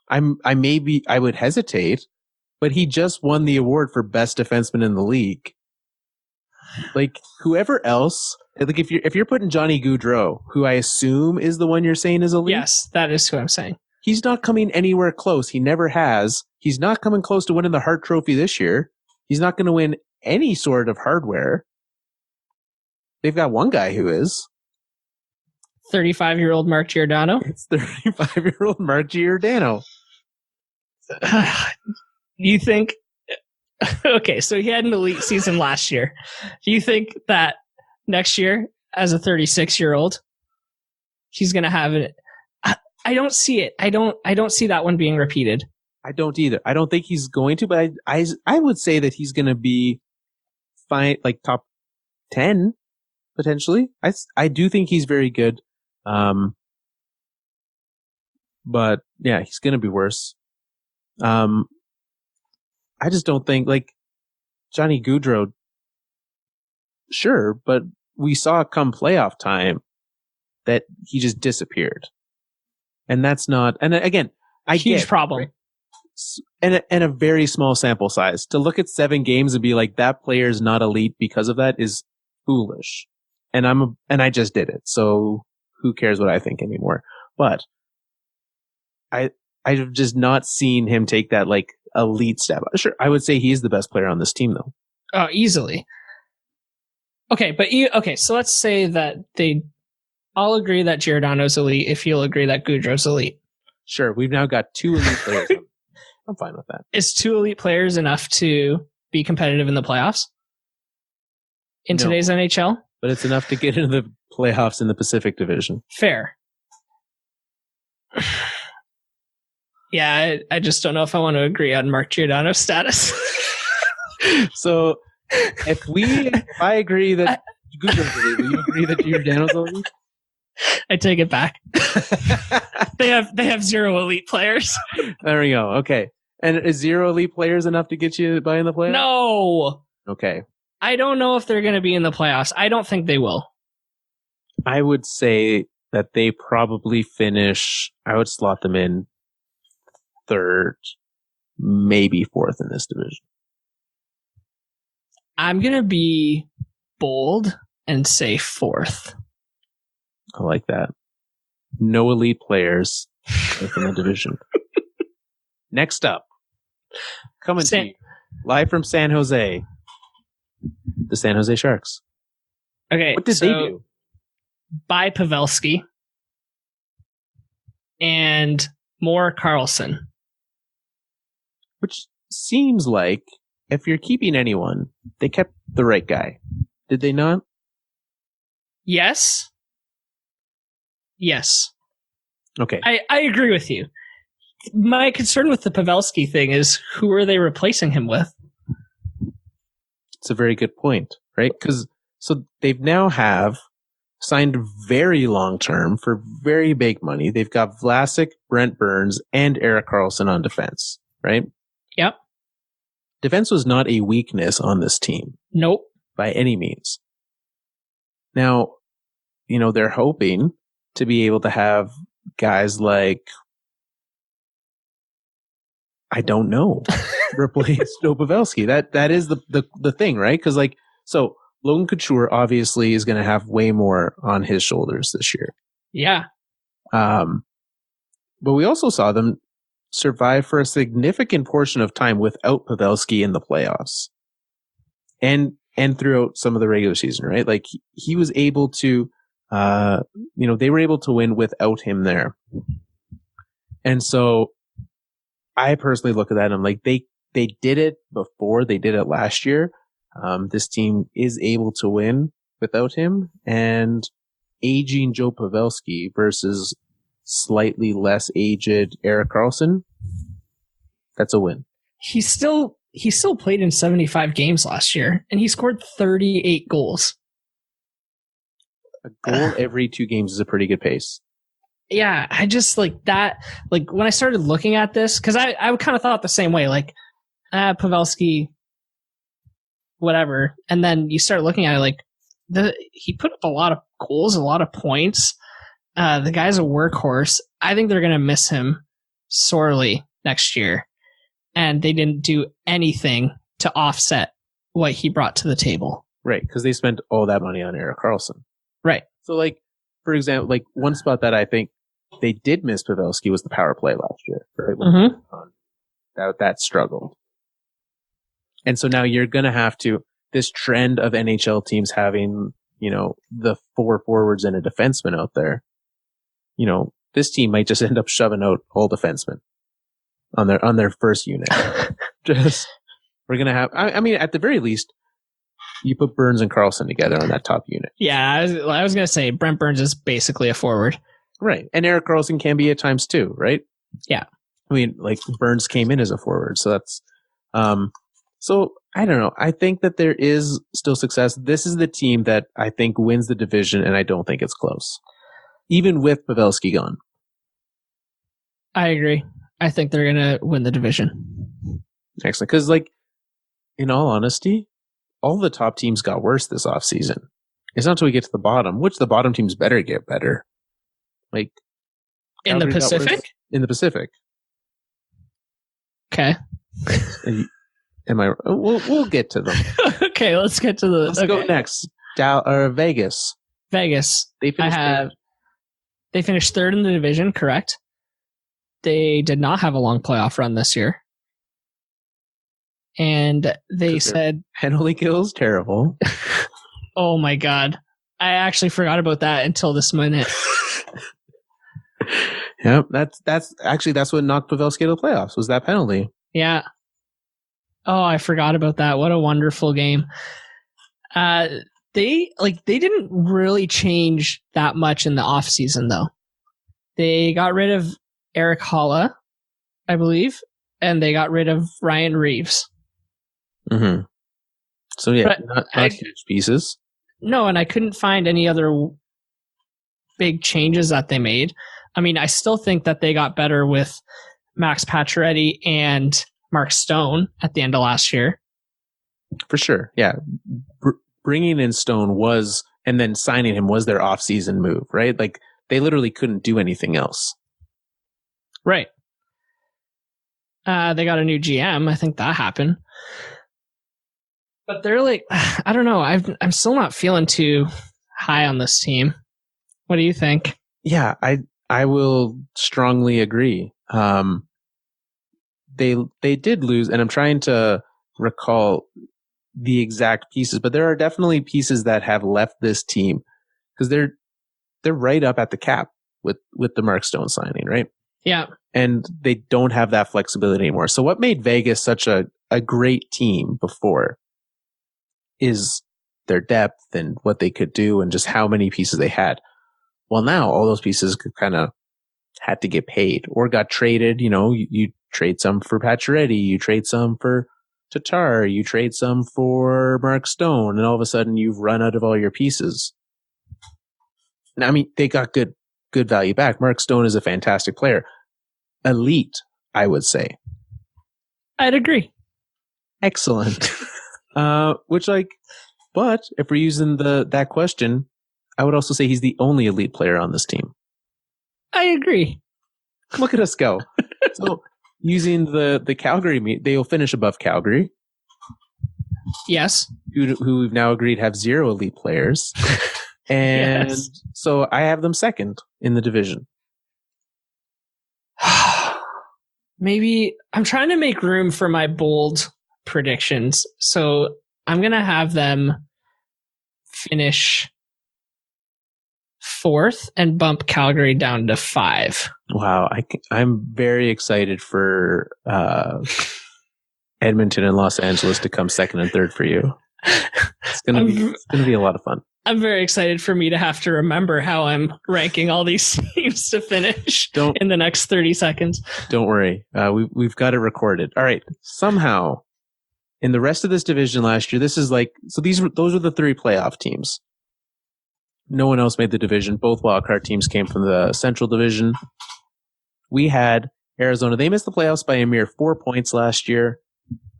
I would hesitate, but he just won the award for best defenseman in the league. Like whoever else, like if you're putting Johnny Gaudreau, who I assume is the one you're saying is elite. Yes, that is who I'm saying. He's not coming anywhere close. He never has. He's not coming close to winning the Hart Trophy this year. He's not going to win any sort of hardware. They've got one guy who is. 35-year-old Mark Giordano? It's 35-year-old Mark Giordano. You think... Okay, so he had an elite season last year. Do you think that next year, as a 36-year-old, he's going to have it? I don't see it. I don't see that one being repeated. I don't either. I don't think he's going to, but I would say that he's going to be fine, like top 10 potentially. I do think he's very good. But yeah, he's going to be worse. I just don't think like Johnny Gaudreau. Sure, but we saw come playoff time that he just disappeared. And that's not, and again, huge problem. Right? And a very small sample size. To look at 7 games and be like, that player's not elite because of that is foolish. And I just did it. So who cares what I think anymore? But I've just not seen him take that like elite step. Sure, I would say he's the best player on this team though. Oh, easily. Okay, but so let's say that they all agree that Giordano's elite if you'll agree that Gaudreau's elite. Sure, we've now got 2 elite players. I'm fine with that. Is 2 elite players enough to be competitive in the playoffs? In today's NHL? But it's enough to get into the playoffs in the Pacific Division. Fair. Yeah, I just don't know if I want to agree on Mark Giordano's status. So, if I agree that Gaudreau's elite, will you agree that Giordano's elite? I take it back. They have 0 elite players. There we go. Okay. And is 0 elite players enough to get you by in the playoffs? No. Okay. I don't know if they're going to be in the playoffs. I don't think they will. I would say that they probably finish, I would slot them in 3rd, maybe 4th in this division. I'm going to be bold and say 4th. I like that. No elite players in the division. Next up, coming to you live from San Jose, the San Jose Sharks. Okay, what did they do? Buy Pavelski and more Carlson. Which seems like, if you're keeping anyone, they kept the right guy. Did they not? Yes. Yes. Okay. I agree with you. My concern with the Pavelski thing is who are they replacing him with? It's a very good point, right? So they've now have signed very long term for very big money. They've got Vlasic, Brent Burns, and Erik Karlsson on defense, right? Yep. defense was not a weakness on this team. Nope. By any means. Now, they're hoping to be able to have guys like, I don't know, replace Pavelski. That is the thing, right? Because so Logan Couture obviously is going to have way more on his shoulders this year. Yeah. But we also saw them survive for a significant portion of time without Pavelski in the playoffs. And throughout some of the regular season, right? Like he was able to, they were able to win without him there. And so I personally look at that and I'm like, they did it before, they did it last year. This team is able to win without him, and aging Joe Pavelski versus slightly less aged Erik Karlsson, that's a win. He still played in 75 games last year, and he scored 38 goals. A goal every 2 games is a pretty good pace. Yeah, I just like that. Like when I started looking at this, because I kind of thought the same way, like Pavelski, whatever. And then you start looking at it, like he put up a lot of goals, a lot of points. The guy's a workhorse. I think they're going to miss him sorely next year. And they didn't do anything to offset what he brought to the table. Right, because they spent all that money on Erik Karlsson. Right. So, for example, one spot that I think they did miss Pavelski was the power play last year. Right? Mm-hmm. That struggled. And so now you're going to have to, this trend of NHL teams having, the 4 forwards and a defenseman out there, this team might just end up shoving out all defensemen on their first unit. We're going to have, I mean, at the very least, you put Burns and Karlsson together on that top unit. Yeah, I was going to say Brent Burns is basically a forward. Right. And Erik Karlsson can be at times too, right? Yeah. I mean, Burns came in as a forward, so that's, so I don't know. I think that there is still success. This is the team that I think wins the division, and I don't think it's close. Even with Pavelski gone. I agree. I think they're going to win the division. Excellent. Because, in all honesty, all the top teams got worse this offseason. It's not until we get to the bottom, which the bottom teams better get better. In the Pacific? In the Pacific. Okay. Am I? We'll get to them. Okay, let's get to the. Let's go next. Vegas. Vegas. They finished third in the division, correct? They did not have a long playoff run this year. And they said penalty kills terrible. Oh my God. I actually forgot about that until this minute. Yeah, that's what knocked Pavelski out of the playoffs, was that penalty. Yeah. Oh, I forgot about that. What a wonderful game. They didn't really change that much in the offseason though. They got rid of Eric Holla, I believe, and they got rid of Ryan Reeves. Mm-hmm. So yeah, not huge pieces. No, and I couldn't find any other big changes that they made. I mean, I still think that they got better with Max Pacioretty and Mark Stone at the end of last year. For sure, yeah. Bringing in Stone was, and then signing him was their off-season move, right? They literally couldn't do anything else. Right. They got a new GM. I think that happened. But they're I don't know. I'm still not feeling too high on this team. What do you think? Yeah, I will strongly agree. They did lose, and I'm trying to recall the exact pieces, but there are definitely pieces that have left this team because they're right up at the cap with the Mark Stone signing, right? Yeah. And they don't have that flexibility anymore. So what made Vegas such a great team before is their depth and what they could do and just how many pieces they had. Well, now all those pieces kind of had to get paid or got traded. You trade some for Pacioretty, you trade some for Tatar, you trade some for Mark Stone, and all of a sudden you've run out of all your pieces. Now, I mean, they got good value back. Mark Stone is a fantastic player. Elite, I would say. I'd agree. Excellent. But if we're using that question, I would also say he's the only elite player on this team. I agree. Look at us go. So using the Calgary meet, they will finish above Calgary. Yes. Who we've now agreed have 0 elite players. And yes. So I have them second in the division. Maybe I'm trying to make room for my bold predictions. So I'm going to have them finish 4th and bump Calgary down to 5. Wow. I'm very excited for Edmonton and Los Angeles to come 2nd and 3rd for you. It's going to be a lot of fun. I'm very excited for me to have to remember how I'm ranking all these teams to finish in the next 30 seconds. Don't worry. We've got it recorded. All right. Somehow, in the rest of this division last year, those were the 3 playoff teams. No one else made the division. Both wildcard teams came from the Central Division. We had Arizona. They missed the playoffs by a mere 4 points last year.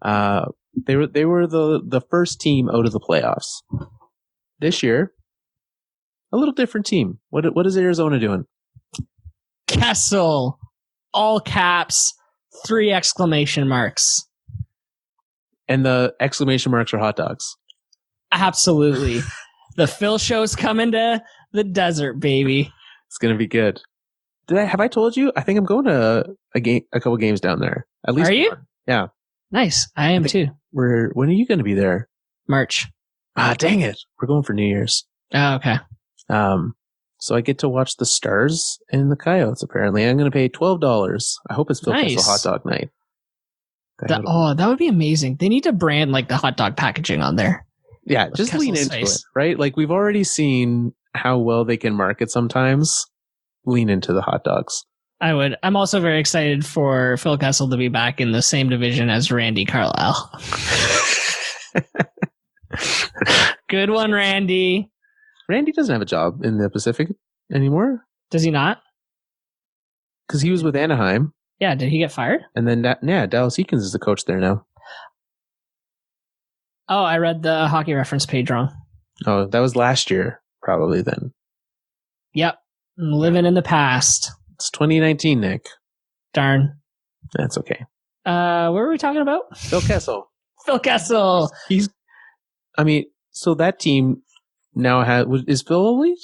They were the first team out of the playoffs. This year, a little different team. What is Arizona doing? Kessel, all caps, 3 exclamation marks. And the exclamation marks are hot dogs. Absolutely. The Phil show's coming to the desert, baby. It's gonna be good. Have I told you? I think I'm going to a couple games down there. At least. Are you? Yeah. Nice. I am too. When are you going to be there? March. Ah, dang it. We're going for New Year's. Oh, okay. So I get to watch the Stars and the Coyotes, apparently. I'm going to pay $12. I hope it's Phil Kessel hot dog night. That would be amazing. They need to brand like the hot dog packaging on there. Yeah, just lean into it, right? Like we've already seen how well they can market sometimes. Lean into the hot dogs. I would. I'm also very excited for Phil Kessel to be back in the same division as Randy Carlisle. Good one, Randy. Randy doesn't have a job in the Pacific anymore. Does he not? Because he was with Anaheim. Yeah, did he get fired? And then, Dallas Eakins is the coach there now. Oh, I read the hockey reference page wrong. Oh, that was last year, probably then. Yep. I'm living in the past. It's 2019, Nick. Darn. That's okay. What were we talking about? Phil Kessel. Phil Kessel. So that team now is Phil elite?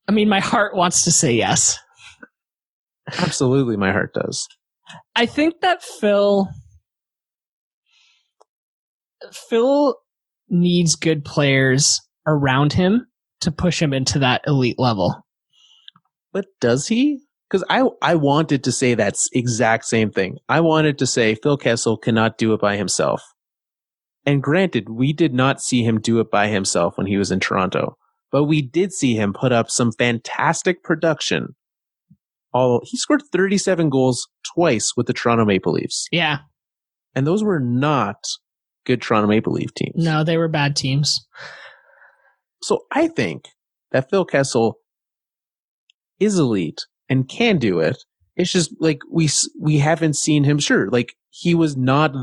I mean, my heart wants to say yes. Absolutely, my heart does. I think that Phil needs good players around him to push him into that elite level. But does he? Because I wanted to say that exact same thing. I wanted to say Phil Kessel cannot do it by himself. And granted, we did not see him do it by himself when he was in Toronto. But we did see him put up some fantastic production. He scored 37 goals twice with the Toronto Maple Leafs. Yeah. And those were not good Toronto Maple Leaf teams. No, they were bad teams. So I think that Phil Kessel is elite and can do it. It's just like we haven't seen him. Sure, like he was not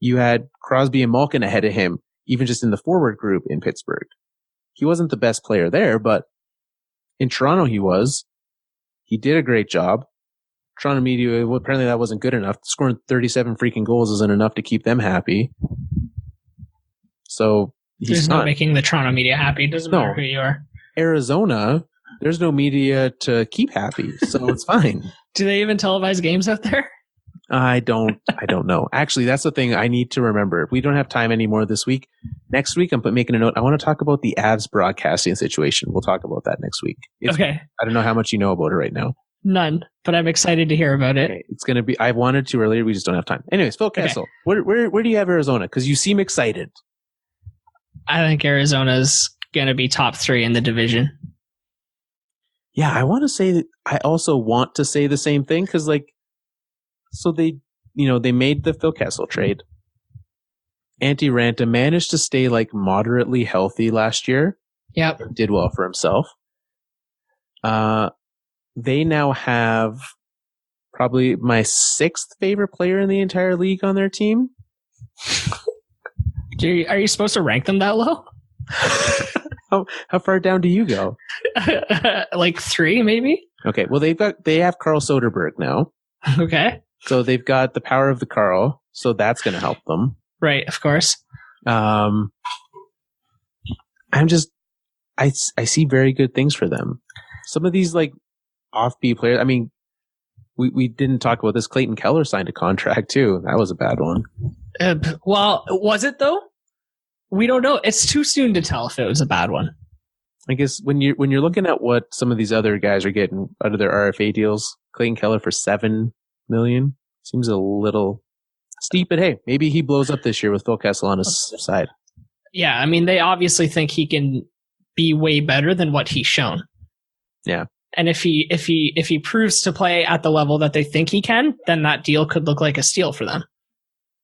you had Crosby and Malkin ahead of him, even just in the forward group in Pittsburgh. He wasn't the best player there, but in Toronto he was. He did a great job. Toronto media, apparently that wasn't good enough. Scoring 37 freaking goals isn't enough to keep them happy. So he's not making the Toronto media happy. Doesn't matter who you are. Arizona, there's no media to keep happy, so it's fine. Do they even televise games out there? I don't know. Actually, that's the thing I need to remember. We don't have time anymore this week. Next week, I'm making a note. I want to talk about the Avs broadcasting situation. We'll talk about that next week. Okay. I don't know how much you know about it right now. None, but I'm excited to hear about it. Okay. It's going to be, I wanted to earlier. We just don't have time. Anyways, Phil Kessel, where do you have Arizona? Because you seem excited. I think Arizona's going to be top 3 in the division. Yeah, I want to say that. I also want to say the same thing because so they made the Phil Kessel trade. Antti Ranta managed to stay moderately healthy last year. Yep. Did well for himself. They now have probably my 6th favorite player in the entire league on their team. Are you supposed to rank them that low? How far down do you go? Like 3, maybe? Okay, well they have Carl Soderberg now. Okay. So they've got the power of the Carl, so that's going to help them. Right, of course. I see very good things for them. Some of these like offbeat players. I mean, we didn't talk about this. Clayton Keller signed a contract too. That was a bad one. Well, was it though? We don't know. It's too soon to tell if it was a bad one. I guess when you're looking at what some of these other guys are getting out of their RFA deals, Clayton Keller for $7 million seems a little steep. But hey, maybe he blows up this year with Phil Kessel on his side. Yeah, I mean, they obviously think he can be way better than what he's shown. Yeah. And if he proves to play at the level that they think he can, then that deal could look like a steal for them.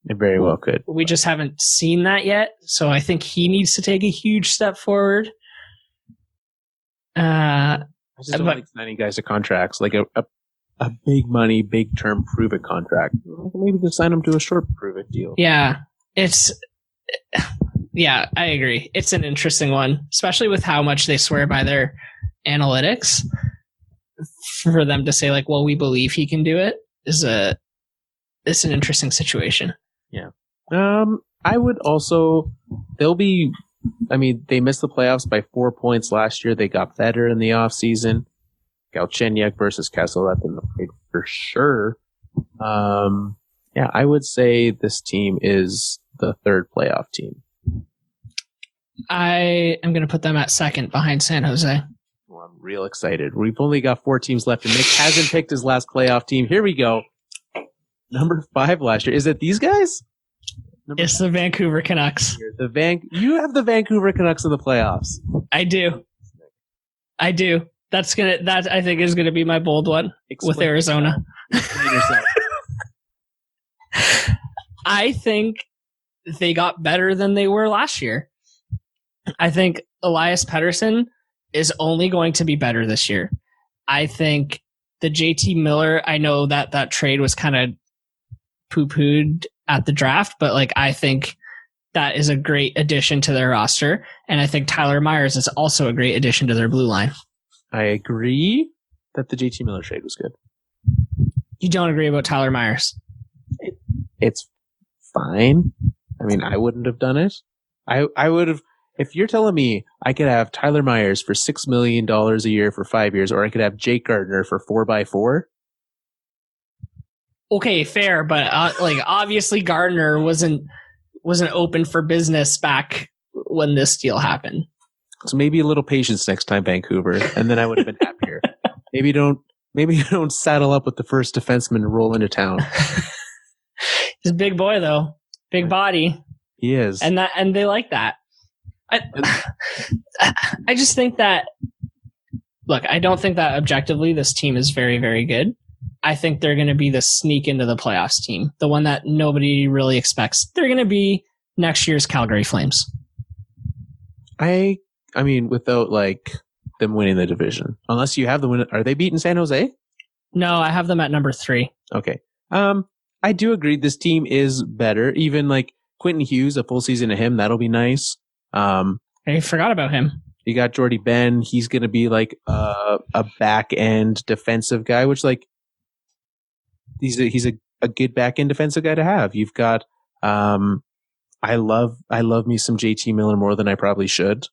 It very well could. We just haven't seen that yet, so I think he needs to take a huge step forward. I just don't like signing guys to contracts like a big money, big term prove it contract. Maybe just sign them to a short prove it deal. Yeah, I agree. It's an interesting one, especially with how much they swear by their analytics. For them to say like, well, we believe he can do it it's an interesting situation. Yeah. I would also, they missed the playoffs by 4 points last year. They got better in the offseason. Galchenyuk versus Kessel, that's been the fight for sure. I would say this team is the 3rd playoff team. I am going to put them at 2nd behind San Jose. Well, I'm real excited. We've only got 4 teams left, and Nick hasn't picked his last playoff team. Here we go. Number 5 last year. Is it these guys? It's the Vancouver Canucks. You have the Vancouver Canucks in the playoffs. I do. That I think is gonna be my bold one. With Arizona. I think they got better than they were last year. I think Elias Pettersson is only going to be better this year. I think the JT Miller, I know that trade was kind of poo-pooed at the draft, but like I think that is a great addition to their roster, and I think Tyler Myers is also a great addition to their blue line. I agree that the JT Miller trade was good. You don't agree about Tyler Myers? It's fine. I mean, I wouldn't have done it. I would have. If you're telling me I could have Tyler Myers for $6 million a year for 5 years, or I could have Jake Gardiner for 4x4. Okay, fair, but obviously Gardiner wasn't open for business back when this deal happened. So maybe a little patience next time, Vancouver, and then I would have been happier. Maybe you don't saddle up with the first defenseman and roll into town. He's a big boy though, big body. He is, and they like that. I just think that. Look, I don't think that objectively this team is very, very good. I think they're going to be the sneak into the playoffs team, the one that nobody really expects. They're going to be next year's Calgary Flames. I mean, without like them winning the division, unless you have the win. Are they beating San Jose? No, I have them at number 3. Okay. I do agree. This team is better. Even like Quentin Hughes, a full season of him, that'll be nice. I forgot about him. You got Jordy Ben. He's going to be like a back end defensive guy, which like he's a good back end defensive guy to have. You've got I love me some JT Miller more than I probably should.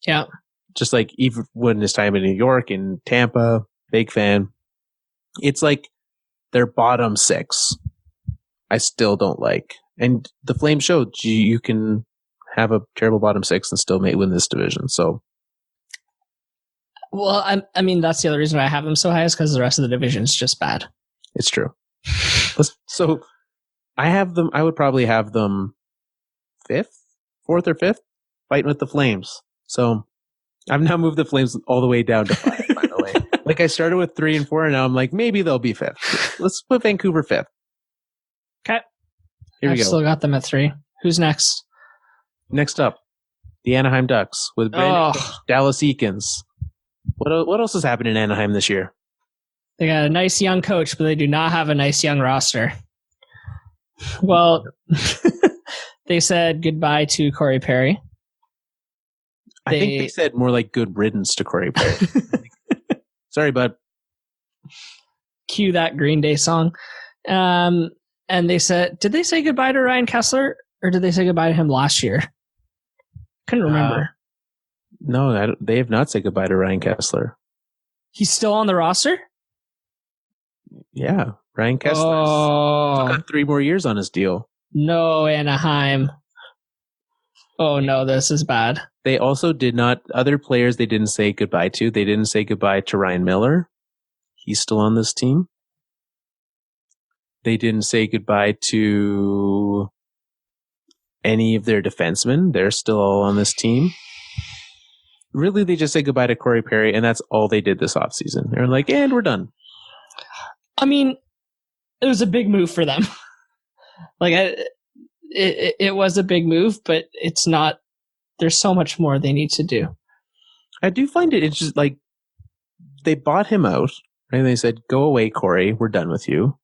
Yeah. Just like even when his time in New York and Tampa, big fan. It's like their bottom 6. I still don't like. And the Flames showed you can have a terrible bottom 6 and still may win this division. So, well, I mean, that's the other reason why I have them so high is because the rest of the division is just bad. It's true. So I have them. I would probably have them 4th or 5th, fighting with the Flames. So I've now moved the Flames all the way down to 5. By the way, like I started with 3 and 4, and now I'm like maybe they'll be 5th. Let's put Vancouver 5th. Okay. Here we go. Still got them at 3. Who's next? Next up, the Anaheim Ducks with Dallas Eakins. What else has happened in Anaheim this year? They got a nice young coach, but they do not have a nice young roster. Well, they said goodbye to Corey Perry. I think they said more like good riddance to Corey Perry. Sorry, bud. Cue that Green Day song. And they said, did they say goodbye to Ryan Kessler, or did they say goodbye to him last year? Couldn't remember. No, they have not said goodbye to Ryan Kessler. He's still on the roster? Yeah, Ryan Kessler's got 3 more years on his deal. No, Anaheim. Oh no, this is bad. They also did not, other players they didn't say goodbye to. They didn't say goodbye to Ryan Miller. He's still on this team. They didn't say goodbye to any of their defensemen. They're still all on this team. Really, they just said goodbye to Corey Perry, and that's all they did this offseason. They're like, and we're done. I mean, it was a big move for them. It was a big move, but it's not. There's so much more they need to do. I do find it's just like they bought him out, and they said, "Go away, Corey. We're done with you,"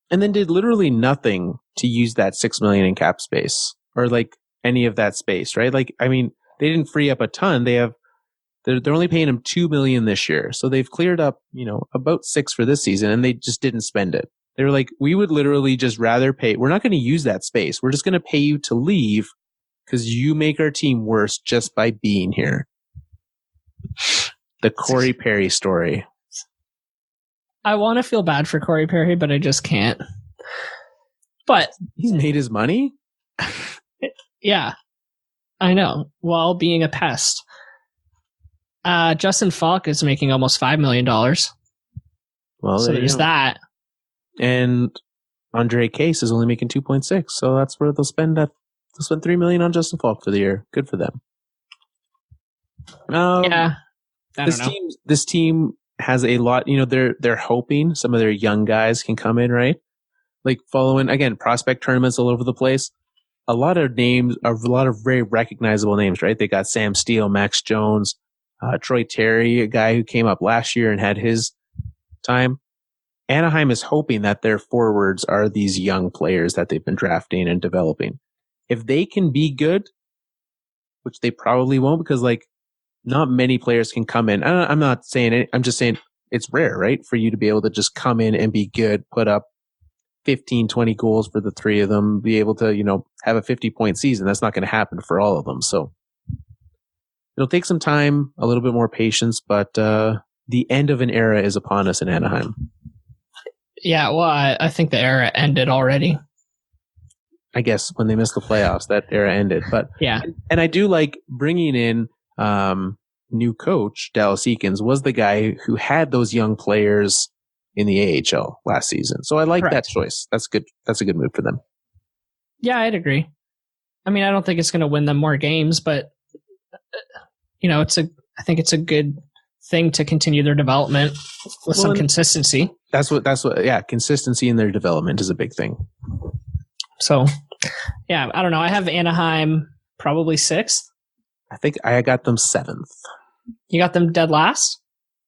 and then did literally nothing to use that $6 million in cap space or like any of that space, right? Like, I mean, they didn't free up a ton. They're only paying him $2 million this year, so they've cleared up, about $6 million for this season, and they just didn't spend it. They were like, we would literally just rather pay. We're not going to use that space. We're just going to pay you to leave because you make our team worse just by being here. The Corey Perry story. I want to feel bad for Corey Perry, but I just can't. But he's made his money. Yeah, I know. While being a pest. Justin Falk is making almost $5 million. Well, so there's that. And Andre Case is only making 2.6, so that's where they'll spend $3 million on Justin Falk for the year. Good for them. Yeah, this team has a lot. They're hoping some of their young guys can come in, right? Like following again prospect tournaments all over the place. A lot of very recognizable names, right? They got Sam Steele, Max Jones, Troy Terry, a guy who came up last year and had his time. Anaheim is hoping that their forwards are these young players that they've been drafting and developing. If they can be good, which they probably won't because not many players can come in. I'm not saying it. I'm just saying it's rare, right? For you to be able to just come in and be good, put up 15, 20 goals for the 3 of them, be able to, have a 50-point season. That's not going to happen for all of them. So it'll take some time, a little bit more patience, but the end of an era is upon us in Anaheim. Yeah, well, I think the era ended already. I guess when they missed the playoffs, that era ended. But yeah, and I do like bringing in new coach Dallas Eakins was the guy who had those young players in the AHL last season. So I like that choice. That's good. That's a good move for them. Yeah, I'd agree. I mean, I don't think it's going to win them more games, but I think it's a good thing to continue their development with some consistency. That's what, consistency in their development is a big thing. So, yeah, I don't know. I have Anaheim probably 6th. I think I got them 7th. You got them dead last?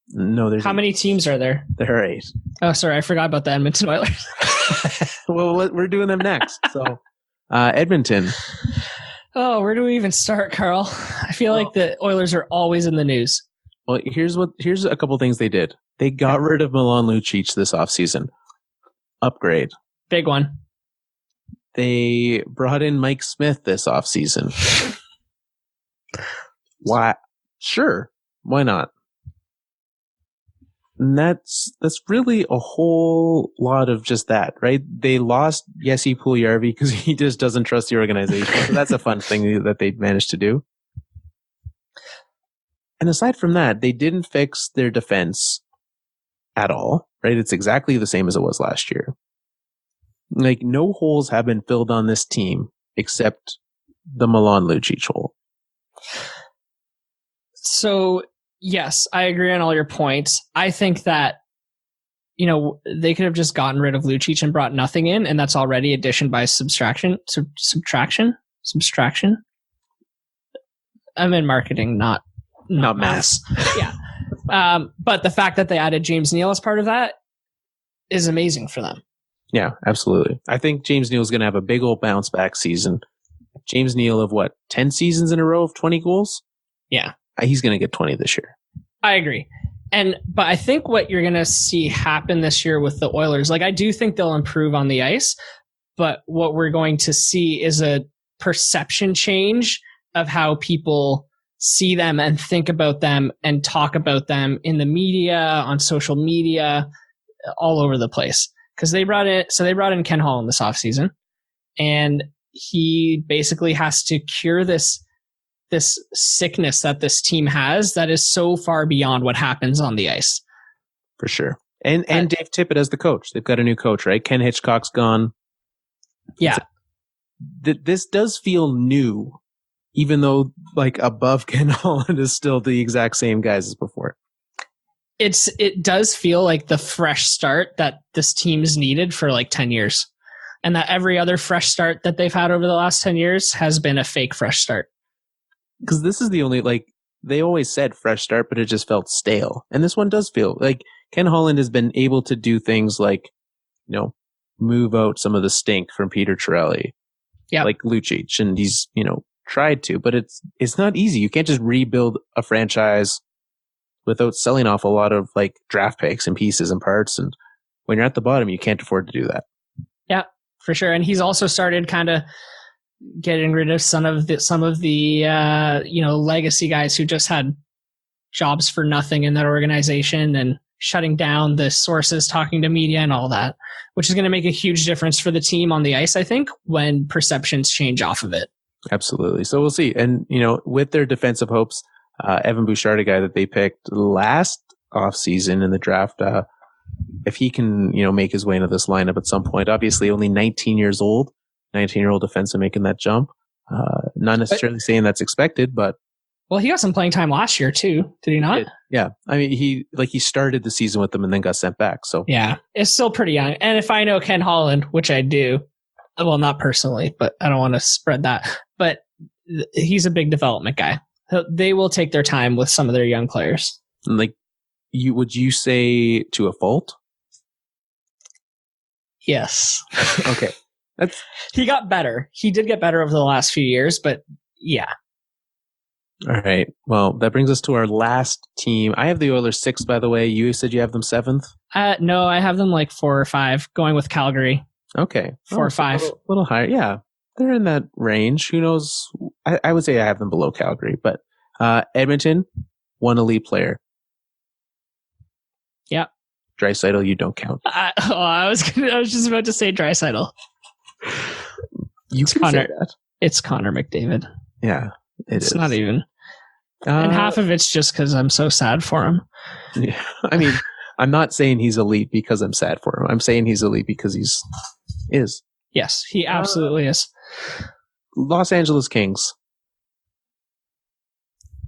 No, there's how many teams are there? There are 8. Oh, sorry, I forgot about the Edmonton Oilers. Well, we're doing them next. So, Edmonton. Oh, where do we even start, Carl? I feel like the Oilers are always in the news. Well, here's a couple things they did. They got rid of Milan Lucic this offseason. Upgrade. Big one. They brought in Mike Smith this offseason. Why? Sure. Why not? And that's really a whole lot of just that, right? They lost Jesse Puljujarvi because he just doesn't trust the organization. So that's a fun thing that they managed to do. And aside from that, they didn't fix their defense at all, right? It's exactly the same as it was last year. No holes have been filled on this team except the Milan Lucic hole. So, yes, I agree on all your points. I think that, they could have just gotten rid of Lucic and brought nothing in, and that's already addition by subtraction. I'm in marketing, not math. Yeah. But the fact that they added James Neal as part of that is amazing for them. Yeah, absolutely. I think James Neal is going to have a big old bounce back season. James Neal of 10 seasons in a row of 20 goals? Yeah. He's going to get 20 this year. I agree. But I think what you're going to see happen this year with the Oilers, I do think they'll improve on the ice, but what we're going to see is a perception change of how people see them and think about them and talk about them in the media, on social media, all over the place. Because they brought in Ken Holland this offseason, and he basically has to cure this sickness that this team has that is so far beyond what happens on the ice. For sure. And Dave Tippett as the coach. They've got a new coach, right? Ken Hitchcock's gone. Yeah. This does feel new, even though above Ken Holland is still the exact same guys as before. It does feel like the fresh start that this team's needed for 10 years. And that every other fresh start that they've had over the last 10 years has been a fake fresh start. Because this is the only, they always said fresh start, but it just felt stale. And this one does feel like Ken Holland has been able to do things move out some of the stink from Peter Chiarelli. Yeah. Like Lucic. And he's, tried to, but it's not easy. You can't just rebuild a franchise without selling off a lot of draft picks and pieces and parts. And when you're at the bottom, you can't afford to do that. Yeah, for sure. And he's also started kind of getting rid of some of the legacy guys who just had jobs for nothing in that organization, and shutting down the sources talking to media and all that, which is going to make a huge difference for the team on the ice, I think, when perceptions change off of it. Absolutely. So we'll see. And, with their defensive hopes, Evan Bouchard, a guy that they picked last offseason in the draft, if he can, make his way into this lineup at some point, obviously only 19 years old, 19-year-old defenseman making that jump. Not necessarily saying that's expected, but. Well, he got some playing time last year too. Did he not? Yeah. I mean, he started the season with them and then got sent back. So yeah, it's still pretty young. And if I know Ken Holland, which I do, well, not personally, but I don't want to spread that, but he's a big development guy. They will take their time with some of their young players. Would you say to a fault? Yes. Okay. He got better. He did get better over the last few years, but yeah. All right. Well, that brings us to our last team. I have the Oilers 6th, by the way. You said you have them 7th? No, I have them 4 or 5, going with Calgary. Okay. 4 or 5. A little higher. Yeah. They're in that range. Who knows? I would say I have them below Calgary, but Edmonton, one elite player. Yeah. Draisaitl, you don't count. I was just about to say Draisaitl. You can say that. It's Connor McDavid. Yeah, it's not even. And half of it's just because I'm so sad for him. Yeah, I mean, I'm not saying he's elite because I'm sad for him. I'm saying he's elite because he's is. Yes, he absolutely is. Los Angeles Kings.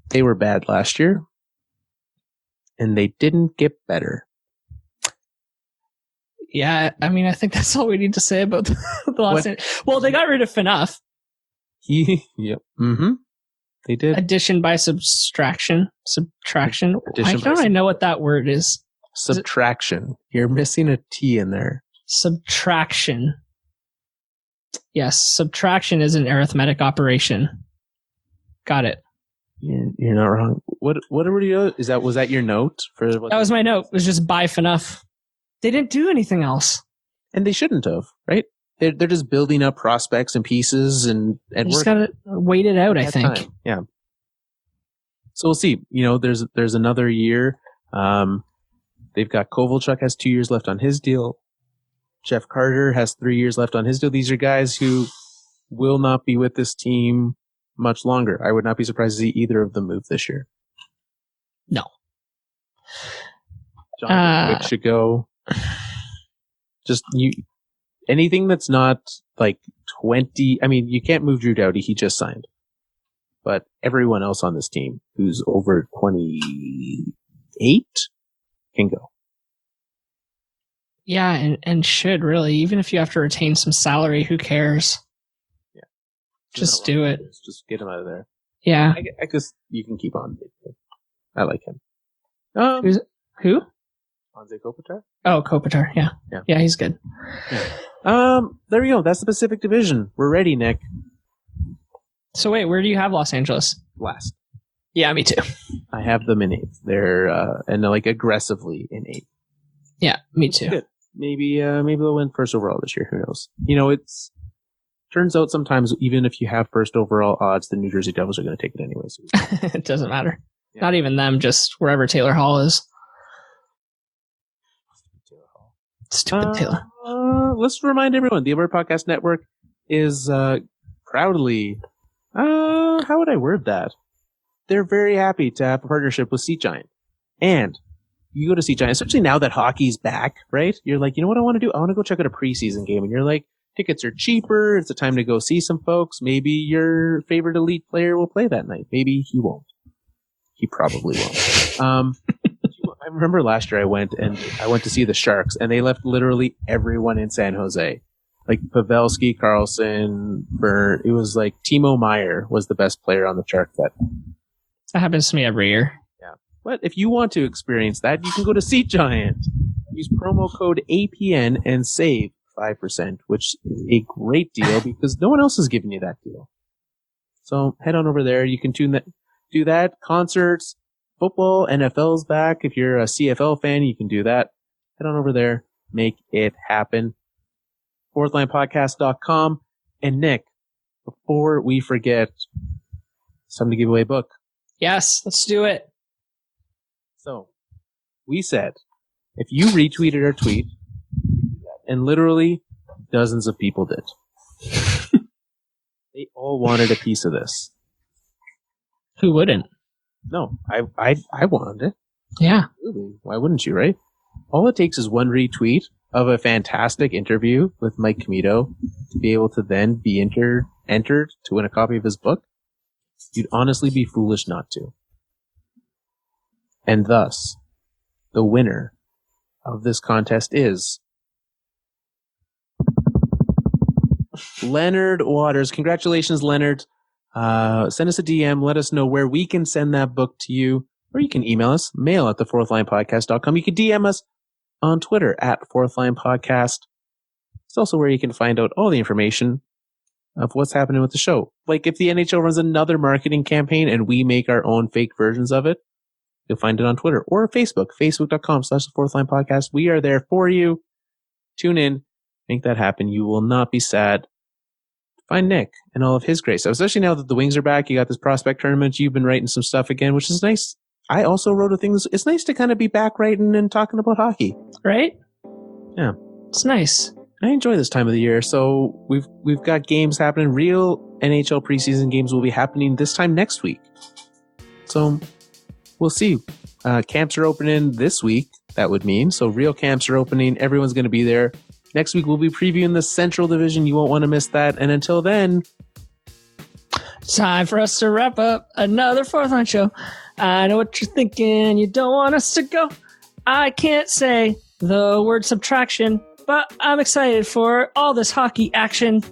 They were bad last year, and they didn't get better. Yeah, I mean, I think that's all we need to say about the Los Angeles. Well, they got rid of Phaneuf. Yep. Mm-hmm. They did. Addition by subtraction. Why don't I know what that word is? Subtraction. You're missing a T in there. Subtraction. Yes, subtraction is an arithmetic operation. Got it. You're not wrong. What were you? Was that your note for? That was my note. It was just by Phaneuf. They didn't do anything else, and they shouldn't have. Right? They're just building up prospects and pieces, and just gotta wait it out. I think. Time. Yeah. So we'll see. There's another year. They've got Kovalchuk has 2 years left on his deal. Jeff Carter has 3 years left on his deal. These are guys who will not be with this team much longer. I would not be surprised to see either of them move this year. No. John should go. Just anything that's not 20. I mean, you can't move Drew Doughty. He just signed. But everyone else on this team who's over 28 can go. Yeah, and should really. Even if you have to retain some salary, who cares? Yeah. Just do it. Just get him out of there. Yeah. I guess you can keep on. I like him. Who? Anze Kopitar. Oh, Kopitar. Yeah, he's good. Yeah. There we go. That's the Pacific Division. We're ready, Nick. So wait, where do you have Los Angeles? Last. Yeah, me too. I have them in 8th. They're aggressively in 8th. Yeah, me too. Good. Maybe they'll win first overall this year. Who knows? It's turns out sometimes even if you have first overall odds, the New Jersey Devils are going to take it anyways. It doesn't matter. Yeah. Not even them, just wherever Taylor Hall is. Stupid Taylor. Let's remind everyone, the Alberta Podcast Network is proudly, how would I word that? They're very happy to have a partnership with Seat Giant. And you go to Seat Giant, especially now that hockey's back, right? You're like, you know what I want to do? I want to go check out a preseason game. And you're like, tickets are cheaper. It's a time to go see some folks. Maybe your favorite elite player will play that night. Maybe he won't. He probably won't. I remember last year I went to see the Sharks, and they left literally everyone in San Jose. Like Pavelski, Carlson, Byrne. It was like Timo Meier was the best player on the Sharks that. That happens to me every year. Yeah. But if you want to experience that, you can go to Seat Giant. Use promo code APN and save 5%, which is a great deal because no one else is giving you that deal. So head on over there. You can do that. Concerts, football, NFL's back. If you're a CFL fan, you can do that. Head on over there. Make it happen. fourthlinepodcast.com. And Nick, before we forget, it's time to give away a book. Yes, let's do it. So, we said, if you retweeted our tweet, and literally dozens of people did, they all wanted a piece of this. Who wouldn't? No, I wanted it. Yeah. Absolutely. Why wouldn't you, right? All it takes is one retweet of a fantastic interview with Mike Commito to be able to then be entered to win a copy of his book. You'd honestly be foolish not to. And thus, the winner of this contest is Leonard Waters. Congratulations, Leonard. Send us a DM. Let us know where we can send that book to you. Or you can email us, mail@thefourthlinepodcast.com. You can DM us on Twitter @fourthlinepodcast. It's also where you can find out all the information of what's happening with the show. Like if the NHL runs another marketing campaign and we make our own fake versions of it, you'll find it on Twitter or Facebook, facebook.com/thefourthlinepodcast. We are there for you. Tune in, make that happen. You will not be sad. Find Nick and all of his great stuff, especially now that the Wings are back. You got this prospect tournament. You've been writing some stuff again, which is nice. I also wrote a thing. It's nice to kind of be back writing and talking about hockey. Right? Yeah. It's nice. I enjoy this time of the year. So we've got games happening. Real NHL preseason games will be happening this time next week. So we'll see. Camps are opening this week. That would mean. So real camps are opening. Everyone's going to be there. Next week, we'll be previewing the Central Division. You won't want to miss that. And until then, time for us to wrap up another Fourth Line show. I know what you're thinking. You don't want us to go. I can't say the word subtraction, but I'm excited for all this hockey action.